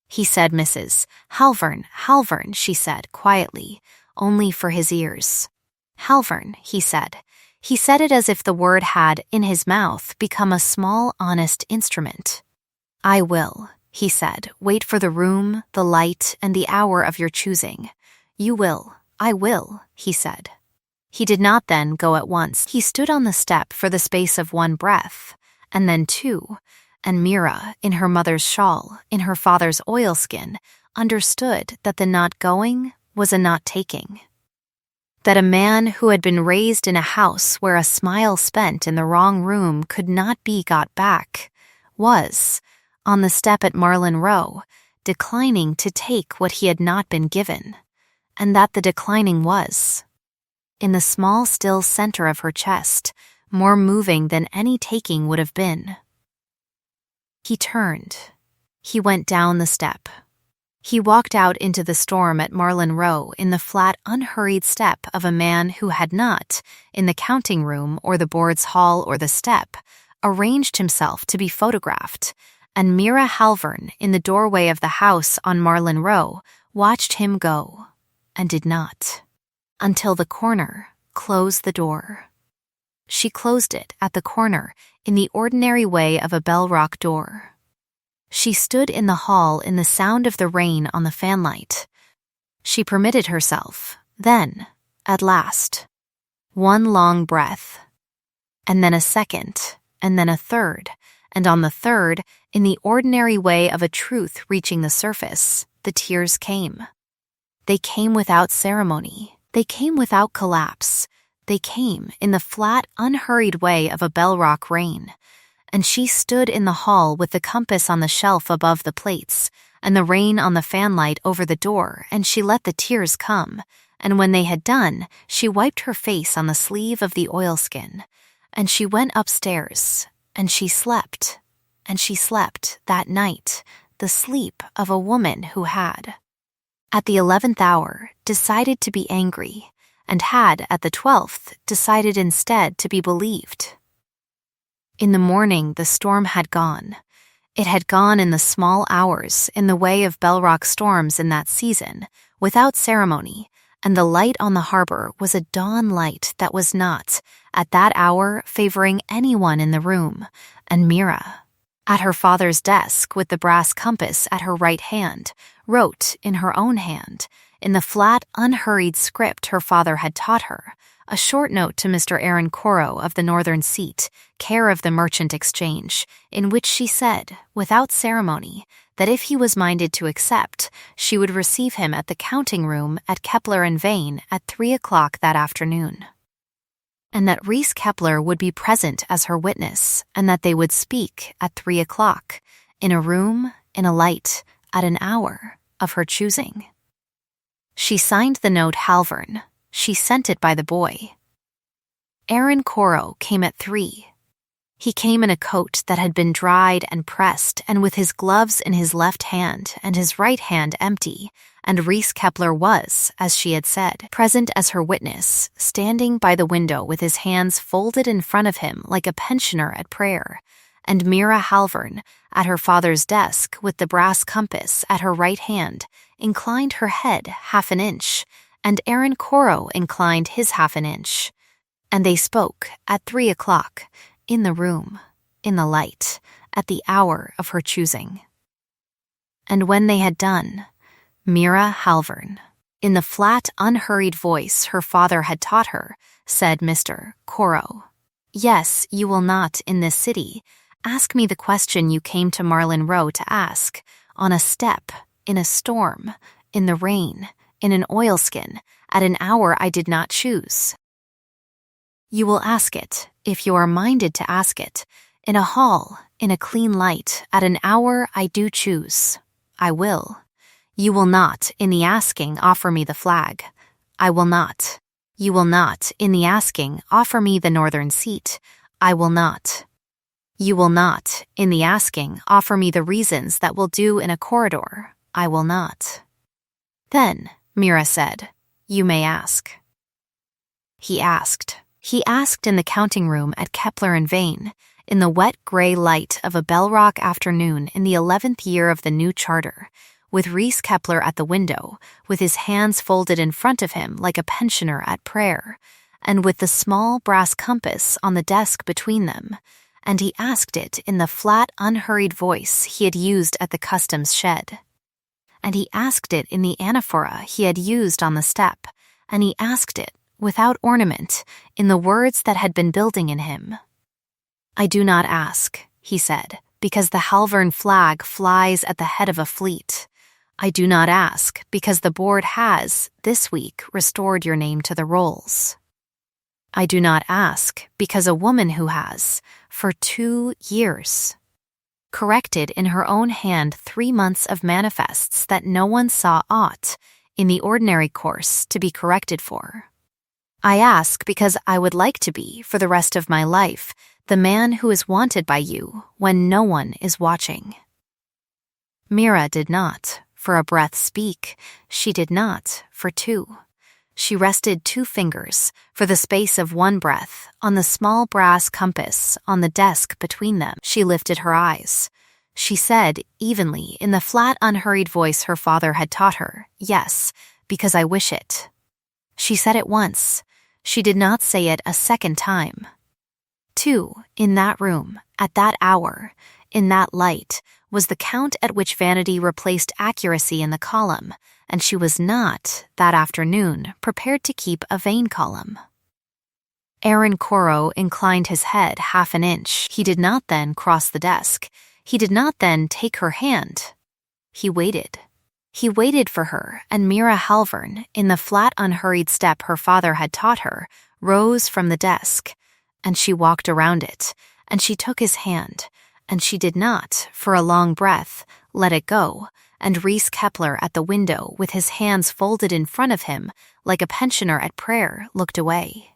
A: He said, "Mrs. Halvern, Halvern," she said quietly, only for his ears. "Halvern," he said. He said it as if the word had, in his mouth, become a small, honest instrument. "I will," he said, "wait for the room, the light, and the hour of your choosing. You will, I will," he said. He did not then go at once. He stood on the step for the space of one breath, and then two, and Mira, in her mother's shawl, in her father's oilskin, understood that the not going was a not taking. That a man who had been raised in a house where a smile spent in the wrong room could not be got back, was, on the step at Marlin Row, declining to take what he had not been given, and that the declining was, in the small still center of her chest, more moving than any taking would have been. He turned. He went down the step. He walked out into the storm at Marlin Row in the flat, unhurried step of a man who had not, in the counting room or the board's hall or the step, arranged himself to be photographed, and Mira Halvern, in the doorway of the house on Marlin Row, watched him go, and did not, until the corner closed the door. She closed it at the corner in the ordinary way of a bell-rock door. She stood in the hall in the sound of the rain on the fanlight. She permitted herself, then, at last, one long breath, and then a second, and then a third, and on the third, in the ordinary way of a truth reaching the surface, the tears came. They came without ceremony. They came without collapse. They came in the flat, unhurried way of a bell-rock rain. And she stood in the hall with the compass on the shelf above the plates, and the rain on the fanlight over the door, and she let the tears come, and when they had done, she wiped her face on the sleeve of the oilskin, and she went upstairs, and she slept that night, the sleep of a woman who had, at the 11th hour, decided to be angry, and had, at the 12th, decided instead to be believed. In the morning, the storm had gone. It had gone in the small hours, in the way of bell-rock storms in that season, without ceremony, and the light on the harbor was a dawn light that was not, at that hour, favoring anyone in the room, and Mira, at her father's desk with the brass compass at her right hand, wrote, in her own hand, in the flat, unhurried script her father had taught her, a short note to Mr. Aaron Koru of the northern seat, care of the Merchant Exchange, in which she said, without ceremony, that if he was minded to accept, she would receive him at the counting room at Kepler and Vane at 3 o'clock that afternoon. And that Reese Kepler would be present as her witness, and that they would speak at 3 o'clock, in a room, in a light, at an hour of her choosing. She signed the note Halvern. She sent it by the boy. Aaron Koru came at 3. He came in a coat that had been dried and pressed, and with his gloves in his left hand and his right hand empty, and Reese Kepler was, as she had said, present as her witness, standing by the window with his hands folded in front of him like a pensioner at prayer, and Mira Halvern, at her father's desk with the brass compass at her right hand, inclined her head half an inch, and Aaron Koru inclined his half an inch. And they spoke at 3 o'clock, in the room, in the light, at the hour of her choosing. And when they had done, Mira Halvern, in the flat, unhurried voice her father had taught her, said Mr. Koru, "Yes, you will not, in this city, ask me the question you came to Marlin Row to ask, on a step, in a storm, in the rain, in an oilskin, at an hour I did not choose. You will ask it, if you are minded to ask it, in a hall, in a clean light, at an hour I do choose. I will. You will not, in the asking, offer me the flag. I will not. You will not, in the asking, offer me the northern seat. I will not. You will not, in the asking, offer me the reasons that will do in a corridor. I will not." "Then," Mira said, "you may ask." He asked. He asked in the counting room at Kepler and Vane, in the wet gray light of a Bellrock afternoon in the 11th year of the new charter, with Reese Kepler at the window, with his hands folded in front of him like a pensioner at prayer, and with the small brass compass on the desk between them, and he asked it in the flat, unhurried voice he had used at the customs shed. And he asked it in the anaphora he had used on the step, and he asked it, without ornament, in the words that had been building in him. "I do not ask," he said, "because the Halvern flag flies at the head of a fleet. I do not ask, because the board has, this week, restored your name to the rolls. I do not ask, because a woman who has, for 2 years, corrected in her own hand 3 months of manifests that no one saw aught, in the ordinary course, to be corrected for. I ask because I would like to be, for the rest of my life, the man who is wanted by you when no one is watching." Mira did not, for a breath, speak. She did not, for 2. She rested 2 fingers, for the space of 1 breath, on the small brass compass on the desk between them. She lifted her eyes. She said, evenly, in the flat, unhurried voice her father had taught her, "Yes, because I wish it." She said it once. She did not say it a second time. 2, in that room, at that hour, in that light, was the count at which vanity replaced accuracy in the column, and she was not, that afternoon, prepared to keep a vain column. Aaron Koru inclined his head 1/2 an inch. He did not then cross the desk. He did not then take her hand. He waited. He waited for her, and Mira Halvern, in the flat, unhurried step her father had taught her, rose from the desk, and she walked around it, and she took his hand, and she did not, for a long breath, let it go, and Reese Kepler at the window, with his hands folded in front of him, like a pensioner at prayer, looked away.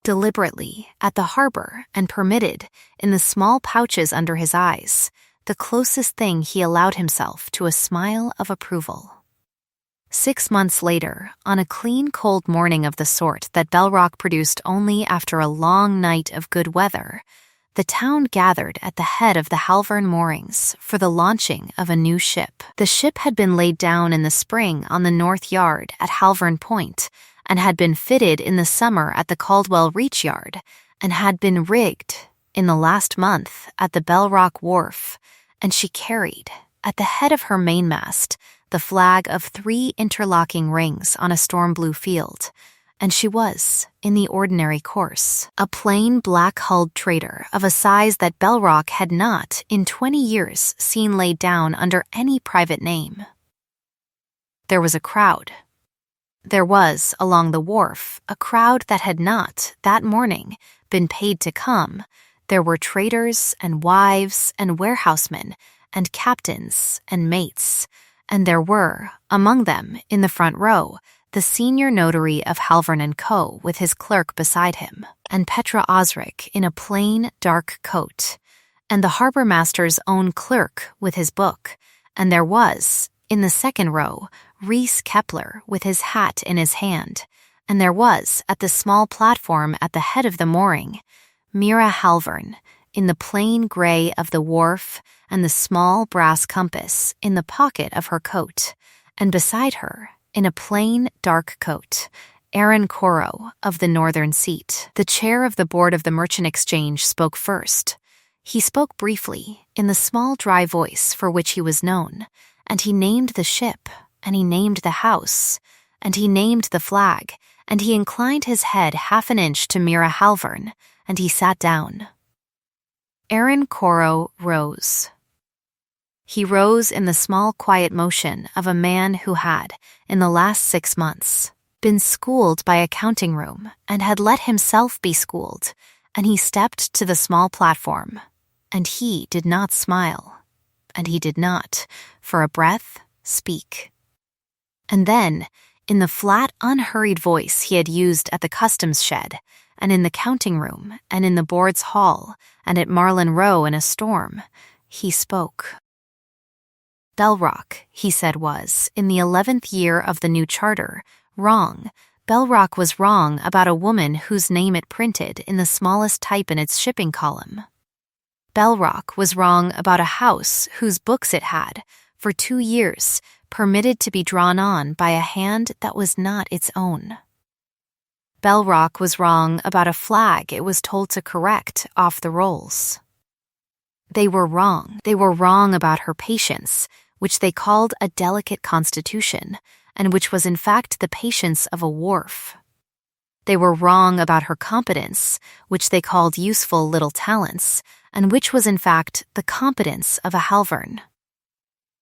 A: Deliberately, at the harbor, and permitted, in the small pouches under his eyes, the closest thing he allowed himself to a smile of approval. 6 months later, on a clean, cold morning of the sort that Bellrock produced only after a long night of good weather, the town gathered at the head of the Halvern moorings for the launching of a new ship. The ship had been laid down in the spring on the North Yard at Halvern Point, and had been fitted in the summer at the Caldwell Reach Yard, and had been rigged, in the last month, at the Bellrock Wharf, and she carried, at the head of her mainmast, the flag of 3 interlocking rings on a storm-blue field, and she was, in the ordinary course, a plain black-hulled trader of a size that Bellrock had not, in 20 years, seen laid down under any private name. There was a crowd. There was, along the wharf, a crowd that had not, that morning, been paid to come. There were traders and wives and warehousemen and captains and mates, and there were, among them, in the front row, the senior notary of Halvern & Co. with his clerk beside him, and Petra Osric in a plain, dark coat, and the harbor master's own clerk with his book, and there was, in the second row, Reese Kepler with his hat in his hand, and there was, at the small platform at the head of the mooring, Mira Halvern, in the plain gray of the wharf and the small brass compass in the pocket of her coat, and beside her, in a plain dark coat, Aaron Koru of the northern seat. The chair of the board of the Merchant Exchange spoke first. He spoke briefly, in the small dry voice for which he was known, and he named the ship, and he named the house, and he named the flag, and he inclined his head half an inch to Mira Halvern, and he sat down. Aaron Koru rose. He rose in the small, quiet motion of a man who had, in the last 6 months, been schooled by a counting room and had let himself be schooled, and he stepped to the small platform, and he did not smile, and he did not, for a breath, speak. And then, in the flat, unhurried voice he had used at the customs shed, and in the counting room, and in the board's hall, and at Marlin Row in a storm, he spoke. Bellrock, he said, was, in the 11th year of the new charter, wrong. Bellrock was wrong about a woman whose name it printed in the smallest type in its shipping column. Bellrock was wrong about a house whose books it had, for 2 years, permitted to be drawn on by a hand that was not its own. Bellrock was wrong about a flag it was told to correct off the rolls. They were wrong. They were wrong about her patience, which they called a delicate constitution, and which was in fact the patience of a wharf. They were wrong about her competence, which they called useful little talents, and which was in fact the competence of a Halvern.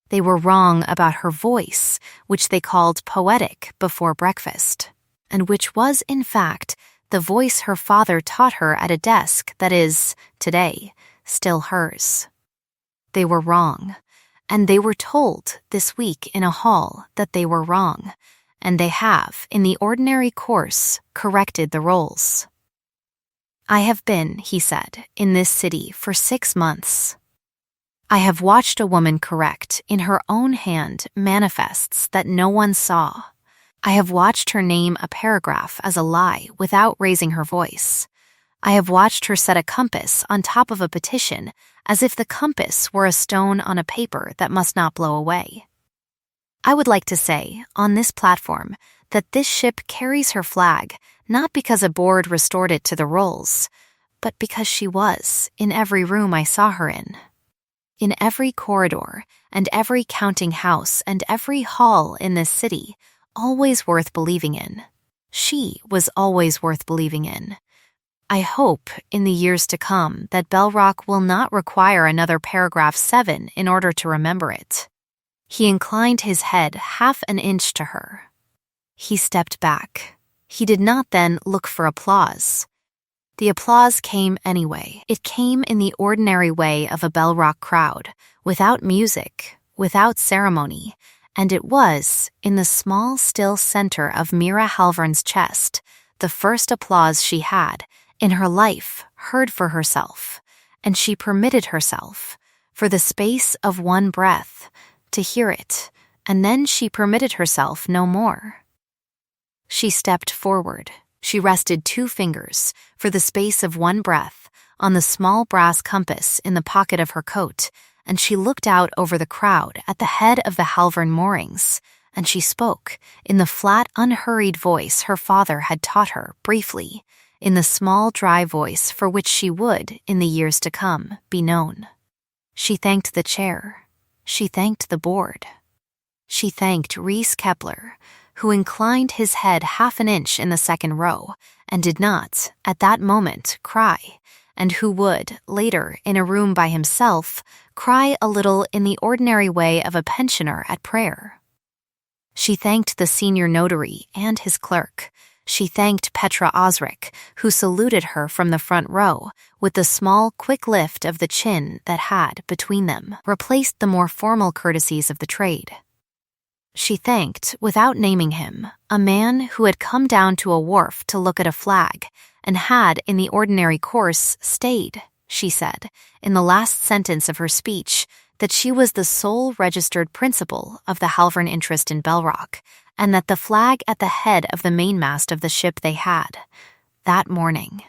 A: They were wrong about her voice, which they called poetic before breakfast, and which was in fact the voice her father taught her at a desk that is, today, still hers. They were wrong, and they were told this week in a hall that they were wrong, and they have, in the ordinary course, corrected the rolls. I have been, he said, in this city for 6 months. I have watched a woman correct in her own hand manifests that no one saw. I have watched her name a paragraph as a lie without raising her voice. I have watched her set a compass on top of a petition as if the compass were a stone on a paper that must not blow away. I would like to say, on this platform, that this ship carries her flag not because a board restored it to the rolls, but because she was in every room I saw her in every corridor and every counting house and every hall in this city, always worth believing in. She was always worth believing in. I hope, in the years to come, that Bellrock will not require another paragraph 7 in order to remember it. He inclined his head half an inch to her. He stepped back. He did not then look for applause. The applause came anyway. It came in the ordinary way of a Bellrock crowd, without music, without ceremony, and it was, in the small, still center of Mira Halvern's chest, the first applause she had, in her life, heard for herself, and she permitted herself, for the space of 1 breath, to hear it, and then she permitted herself no more. She stepped forward. She rested 2 fingers, for the space of 1 breath, on the small brass compass in the pocket of her coat, and she looked out over the crowd at the head of the Halvern moorings, and she spoke, in the flat, unhurried voice her father had taught her, briefly, in the small, dry voice for which she would, in the years to come, be known. She thanked the chair. She thanked the board. She thanked Reese Kepler, who inclined his head half an inch in the 2nd row, and did not, at that moment, cry, and who would, later, in a room by himself, cry a little in the ordinary way of a pensioner at prayer. She thanked the senior notary and his clerk. She thanked Petra Osric, who saluted her from the front row, with the small, quick lift of the chin that had, between them, replaced the more formal courtesies of the trade. She thanked, without naming him, a man who had come down to a wharf to look at a flag, and had, in the ordinary course, stayed, she said, in the last sentence of her speech, that she was the sole registered principal of the Halvern interest in Bellrock, and that the flag at the head of the mainmast of the ship they had, that morning,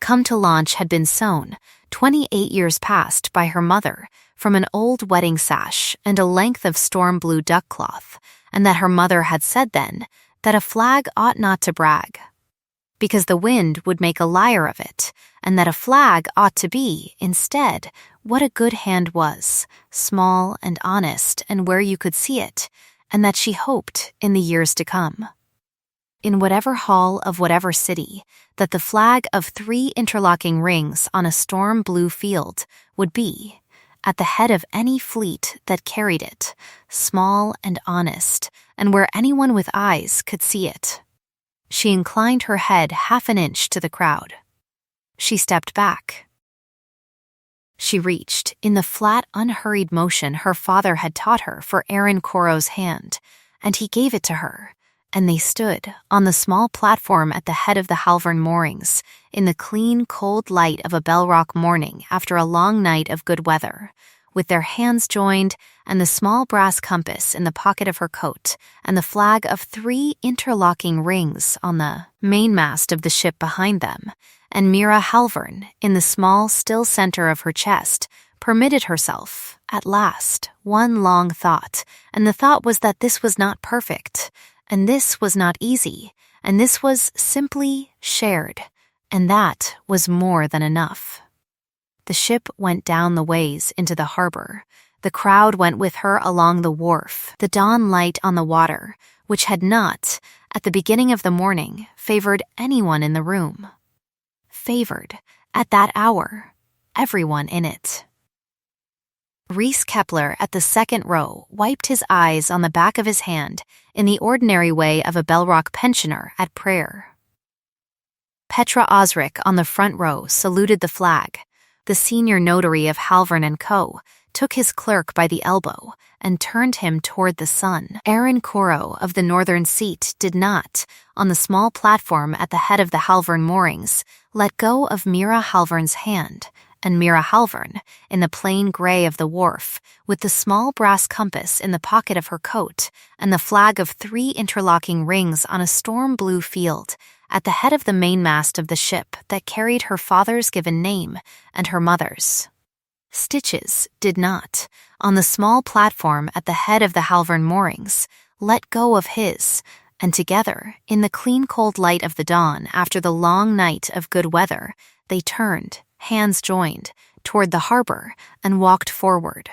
A: come to launch had been sewn, 28 years past, by her mother, from an old wedding sash and a length of storm-blue duck cloth, and that her mother had said then that a flag ought not to brag, because the wind would make a liar of it, and that a flag ought to be, instead, what a good hand was, small and honest and where you could see it, and that she hoped in the years to come. In whatever hall of whatever city, that the flag of 3 interlocking rings on a storm blue field would be, at the head of any fleet that carried it, small and honest, and where anyone with eyes could see it. She inclined her head half an inch to the crowd. She stepped back. She reached, in the flat, unhurried motion her father had taught her, for Koru's hand, and he gave it to her, and they stood on the small platform at the head of the Halvern moorings, in the clean, cold light of a Bellrock morning after a long night of good weather, with their hands joined and the small brass compass in the pocket of her coat and the flag of 3 interlocking rings on the mainmast of the ship behind them, and Mira Halvern, in the small, still center of her chest, permitted herself, at last, one long thought, and the thought was that this was not perfect, and this was not easy, and this was simply shared, and that was more than enough. The ship went down the ways into the harbor. The crowd went with her along the wharf, the dawn light on the water, which had not, at the beginning of the morning, favored anyone in the room. Favored, at that hour, everyone in it. Reese Kepler at the second row wiped his eyes on the back of his hand in the ordinary way of a Bellrock pensioner at prayer. Petra Osric on the front row saluted the flag. The senior notary of Halvern & Co. took his clerk by the elbow and turned him toward the sun. Koru of the northern seat did not, on the small platform at the head of the Halvern moorings, let go of Mira Halvern's hand, and Mira Halvern, in the plain gray of the wharf, with the small brass compass in the pocket of her coat and the flag of 3 interlocking rings on a storm blue field, at the head of the mainmast of the ship that carried her father's given name and her mother's. Stitches did not, on the small platform at the head of the Halvern moorings, let go of his, and together, in the clean cold light of the dawn after the long night of good weather, they turned, hands joined, toward the harbor and walked forward.